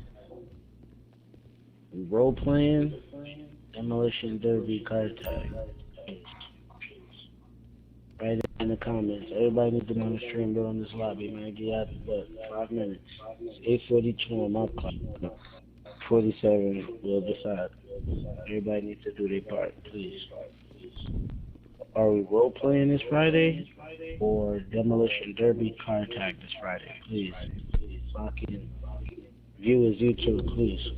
Role playing, Demolition Derby card tag. Write it in the comments. Everybody needs to be on the stream, go on this lobby, man. Get out the 5 minutes. It's 8:42 on my clock. 47, we'll decide. Everybody needs to do their part, please. Are we role playing this Friday or Demolition Derby card tag this Friday? Please. Lock in. Viewers, YouTube, please.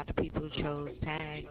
lot of people chose tag.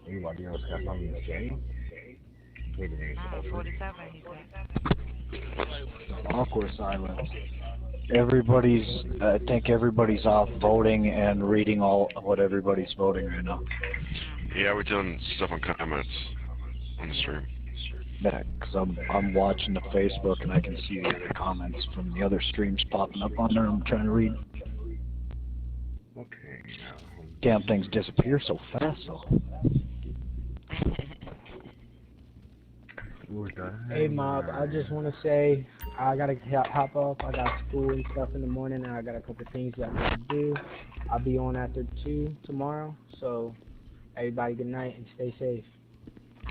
Anybody else got something to say? 47, he said. Awkward silence. I think everybody's off voting and reading all what everybody's voting right now. Yeah, we're doing stuff on comments on the stream. Yeah, because I'm watching the Facebook and I can see the other comments from the other streams popping up on there. I'm trying to read. Okay. Damn things disappear so fast, though. Hey Mob, I just want to say I gotta hop off. I got school and stuff in the morning, and I got a couple things that I have to do. I'll be on after 2 tomorrow. So everybody, good night and stay safe.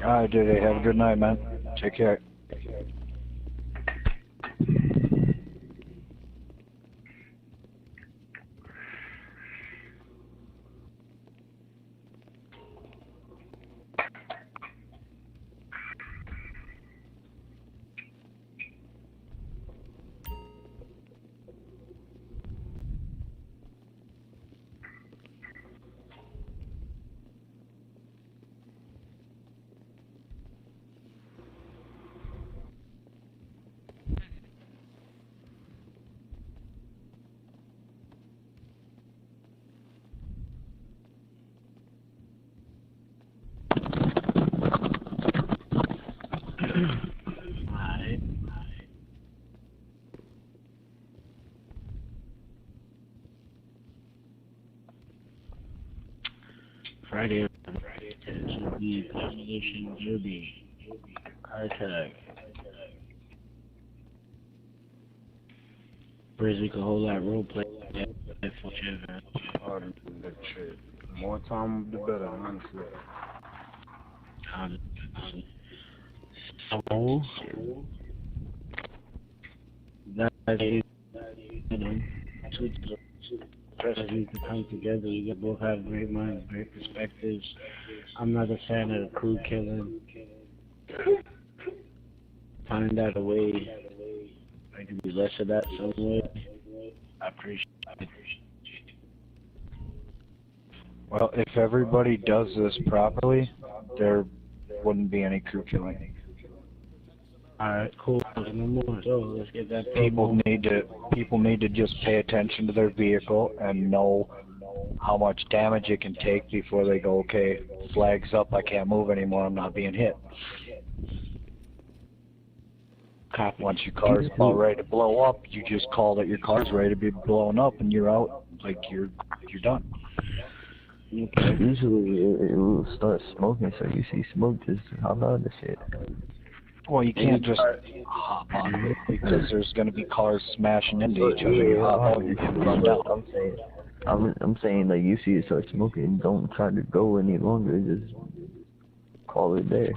All right, dude. Have a good night, man. Take care. Friday, GB, Destination Derby, Cartag. Brizzy could hold that role play. More time, the better, honestly. So, that is, two presidents to come together. You both have great minds, great perspectives. I'm not a fan of the crew killing. Find out a way I can be less of that some way. I appreciate it. Well, if everybody does this properly, there wouldn't be any crew killing. Alright, cool. No more. So let's get that. People need to just pay attention to their vehicle and know how much damage it can take before they go, okay, flags up, I can't move anymore, I'm not being hit. Copy. Once your car's about ready to blow up, you just call that your car's ready to be blown up and you're out, like you're done. Okay. Usually it will start smoking, so you see smoke, just hop out of the shit. Well, you can't just hop out of it because there's going to be cars smashing into each other. You hop out, you're getting run down. I'm saying like you see it start smoking, don't try to go any longer. Just call it there.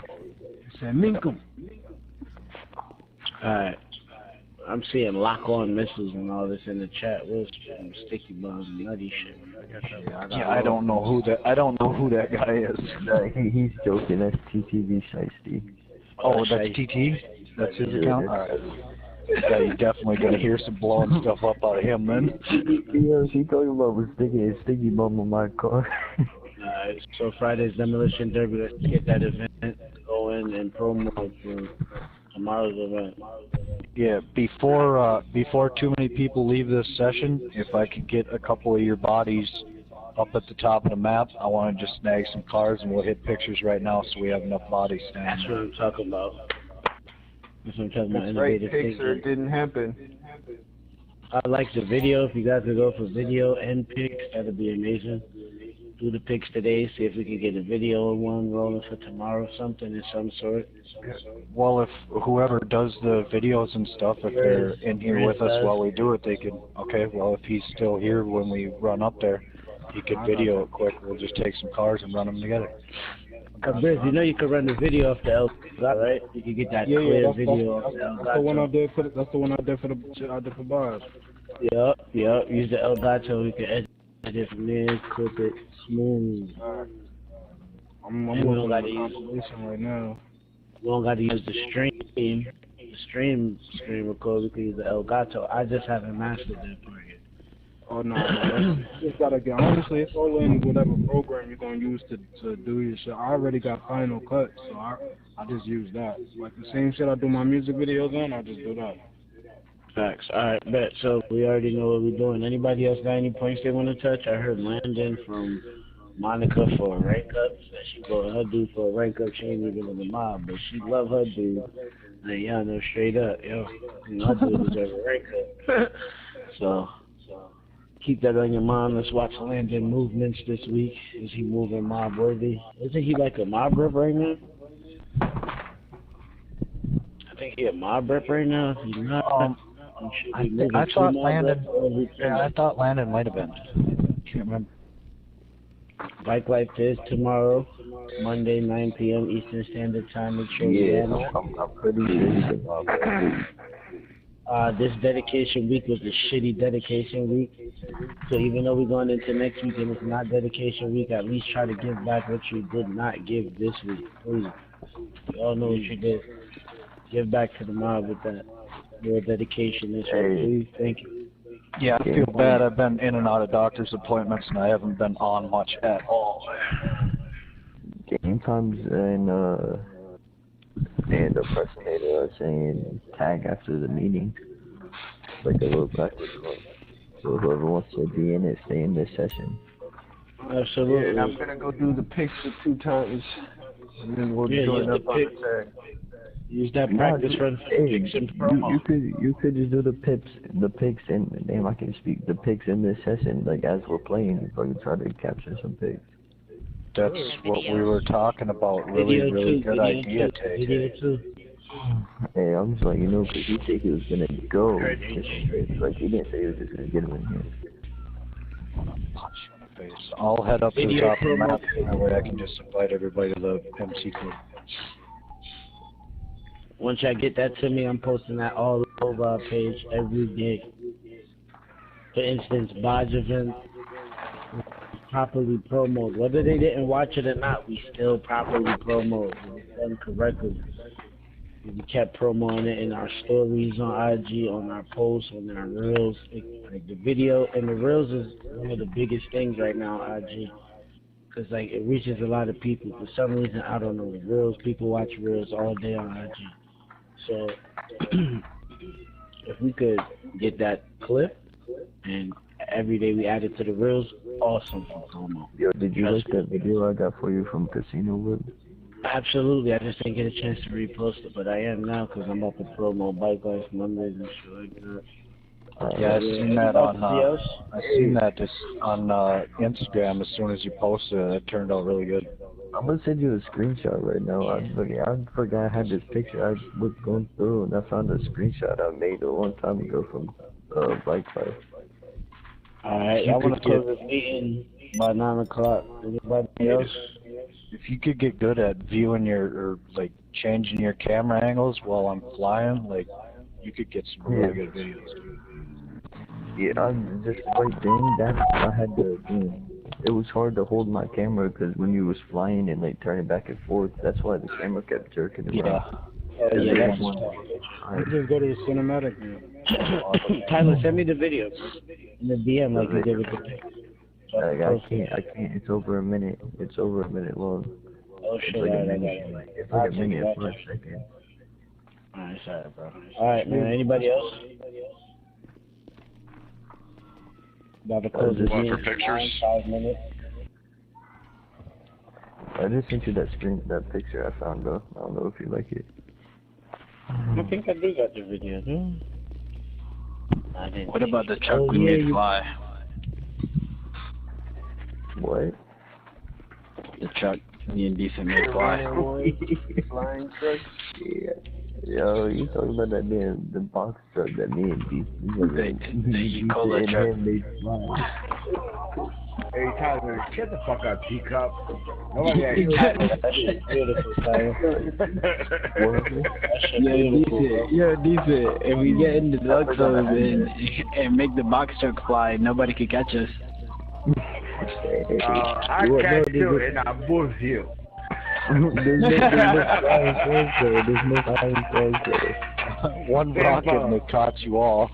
Alright. I'm seeing lock-on missiles and all this in the chat. What's sticky bombs and nutty shit? I don't know who that guy is. He's joking. That's TTV Shiesty. Oh, that's TT? That's his account? Alright. Yeah, you're definitely going to hear some blowing stuff up out of him then. Yeah, she talking about was sticking a sticky bomb on my car. So Friday's Demolition Derby, let's get that event going and promo for tomorrow's event. Yeah, before too many people leave this session, if I could get a couple of your bodies up at the top of the map, I want to just snag some cars and we'll hit pictures right now so we have enough bodies standing. That's what I'm talking about. That's what I'm talking about. That's right, Pixar, it didn't happen. I like the video. If you guys could go for video and pics, that'd be amazing. Do the pics today. See if we can get a video one rolling for tomorrow, something of some sort. Well, if whoever does the videos and stuff, if they're in here with us while we do it, they could. Okay. Well, if he's still here when we run up there, he could video it quick. We'll just take some cars and run them together. Biz, you know you could run the video off the Elgato, right? You could get that clear video off the Elgato. That's the one I did for Bob. Yup. Use the Elgato. We can edit it from there, clip it smooth. I'm working on the compilation right now. We don't got to use the stream screen record. We can use the Elgato. I just haven't mastered that part yet. Oh no, you just gotta get. Honestly, it's all in whatever program you're gonna use to do your shit. I already got Final Cut, so I just use that. Like the same shit I do my music videos on, I just do that. Facts. All right, bet. So we already know what we're doing. Anybody else got any points they want to touch? I heard Landon from Monica for a rank up. That she brought her dude for a rank up. She ain't even in the mob, but she love her dude. Like, yeah, no, straight up, yo. My dude deserve a rank up. So keep that on your mind. Let's watch Landon movements this week. Is he moving mob worthy? Isn't he like a mob rep right now? I think he a mob rep right now. He's not. I thought Landon. Yeah, I thought Landon might have been. Can't remember. Bike Life is tomorrow, Monday, 9 p.m. Eastern Standard Time. Make sure I'm pretty sure he's about that. This dedication week was a shitty dedication week. So even though we're going into next week and it's not dedication week, at least try to give back what you did not give this week. Please. You all know what you did. Give back to the mob with that. Your dedication this week, please. Thank you. Yeah, I feel bad. I've been in and out of doctor's appointments and I haven't been on much at all. Game times and the impersonator are saying tag after the meeting. Like a little practice one. So whoever wants to be in it, stay in this session. Absolutely. Yeah, and I'm gonna go do the picture 2 times. And then we'll join up on the tag. Use that practice run for pics and promo. You could just do the pics and damn, I can speak the pics in this session. Like as we're playing, you probably try to capture some pics. That's what we were talking about. Really good idea, Tay. Hey, I'm just like, because he said he was gonna go. Like he didn't say he was just gonna get him in here. Punch you in the face. I'll head up to the top of the map, that way I can just invite everybody to the MC club. Once y'all get that to me, I'm posting that all over our page every day. For instance, Bodge event properly promoted. Whether they didn't watch it or not, we still properly promoted. It was done correctly. We kept promoting it in our stories on IG, on our posts, on our reels. Like the video and the reels is one of the biggest things right now on IG. Because like it reaches a lot of people. For some reason, I don't know, the reels, people watch reels all day on IG. So if we could get that clip and every day we add it to the reels, awesome for promo. Yo, did you like that video I got for you from Casino Wood? Absolutely. I just didn't get a chance to repost it, but I am now because I'm up to promo Bike Life Mondays and shit like that. Yeah, I seen that just on Instagram. As soon as you posted it, it turned out really good. I'm gonna send you a screenshot right now. I forgot I had this picture. I was going through and I found a screenshot I made a long time ago from Bike Life. Alright, I want to close this meeting by 9 o'clock. Anybody else? If you could get good at viewing or like changing your camera angles while I'm flying, like you could get some really good videos. Yeah, I just right then that I had to. It was hard to hold my camera because when you was flying and like turning back and forth, that's why the camera kept jerking around. Yeah, that's just go to the cinematic view. Tyler, send me the video in the DM like you did with the pic. Like, I can't. It's over a minute. It's over a minute long. Oh shit! It's like a minute and 5 seconds. Alright, sorry, bro. Alright, man. Anybody else? About to close this meeting. Pictures? 5 minutes. I just sent you that picture I found though. I don't know if you like it. I think I do got the video, dude. What about the truck we made fly? What? The truck me and Decent made fly. Flying truck? Yeah. Yo, you talking about that damn the box truck that me and The E-Cola truck. Hey, Tyler, shut the fuck up, teacup. Nobody asked you. Beautiful, Tyler. Yeah, decent. If we get in the Luxos and make the box truck fly, nobody could catch us. I catch you and I buzz you. There's no flying. One rocket and it caught you all.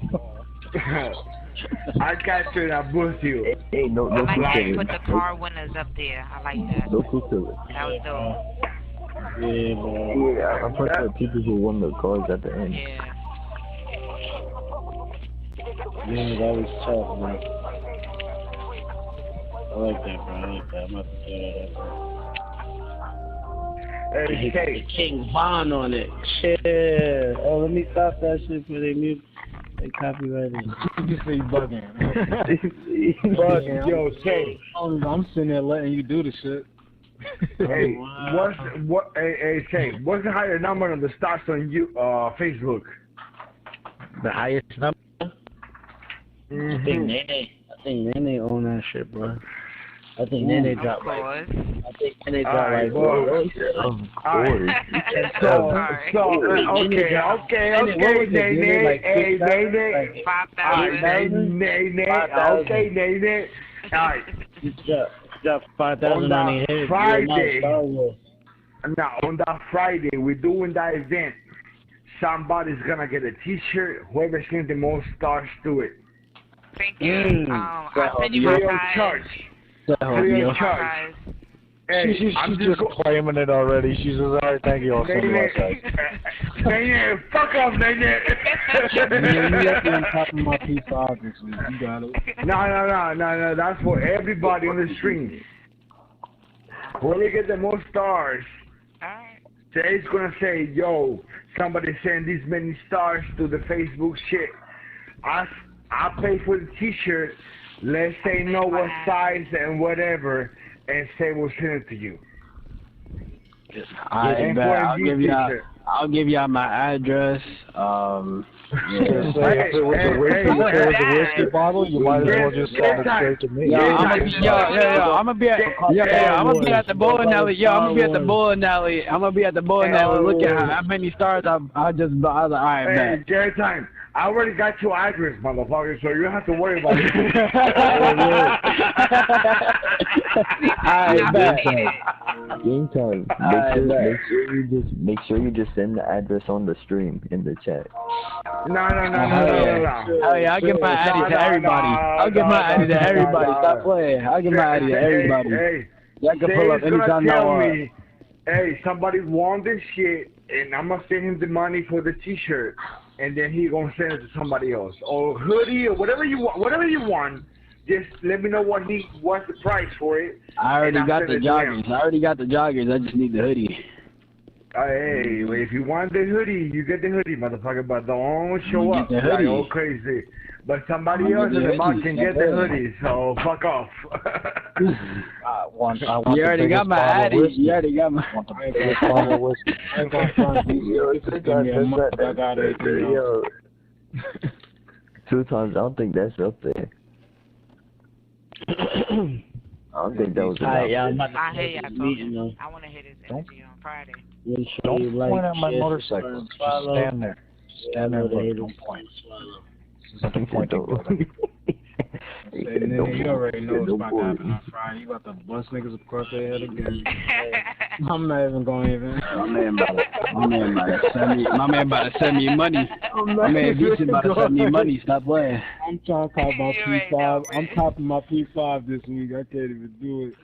I catch you and I buzz you. Hey, no I like cool that you killers. put the car winners up there. I like that. No cool killers. That was dope. Yeah, man. Yeah, I prefer people who won the cars at the end. Yeah. Yeah, that was tough, man. I like that, bro. I like that. I'm about to say that. Hey, Hey, King Von on it. Shit. Oh, let me stop that shit for they mute. They copyrighted. You say bugging. but yo, say. I'm sitting there letting you do the shit. Hey, what's the higher number on the stars on you Facebook? The highest number? I think Nene own that shit, bro. I think Nene dropped like. I think Nene dropped like. Of course. Okay, Nene. Hey, Nene. 5,000. Nene. Okay, Nene. Alright. Drop 5,000 on your head. Friday. Now, on that Friday, we're doing that event. Somebody's gonna get a T-shirt. Whoever's getting the most stars to it. Thank you. I'll send you my guys. Free of charge. Hey, She's just claiming it already. She says, alright, thank you, I'll send you my guys. Nene, fuck off, Nene. You have to on top of my P5 this week. You got it. No, that's for everybody on the stream. Whoever get the most stars, Jay's gonna say, yo, somebody send these many stars to the Facebook shit. I pay for the T-shirt. Let's say know what size and whatever, and say we'll send it to you. I'll give y'all my address. If it was a whiskey bottle, you might as well just send it straight to me. I'm gonna be at the bowling alley. I'm gonna be at the bowling alley. I'm gonna be at the bowling alley. Look at how many stars I just bought. Alright, man. Jerry time. I already got your address, motherfucker, so you don't have to worry about it. Game time. Make sure you just send the address on the stream in the chat. No. Oh yeah, I'll give my ID to everybody. I'll give my ID to everybody. Stop playing. I'll give my ID to everybody. Y'all can pull up anytime I want. Hey, somebody won this shit, and I'm gonna send him the money for the T-shirt, and then he gonna send it to somebody else, or hoodie, or whatever you want. Just let me know what's the price for it. I already got the joggers. I just need the hoodie. Hey, if you want the hoodie, you get the hoodie, motherfucker. But don't show up like all crazy. But somebody else in the box can get the hoodie, so fuck off. You already got my ID. You already got my. I ain't gonna front you. I got it. 2 times. I don't think that's up there. I don't think that was enough. I hear y'all talking. I want to hear this interview on Friday. Don't point at my motorcycle. Just stand there. Stand there and look. Don't point. This is a pointing brother. You already know what's about to happen on Friday. You about to bust niggas across their head again. I'm not even going even. My man about to send me money. My man Decent about to send me money. Stop playing. I'm trying to top my P5. I'm topping my P5 this week. I can't even do it.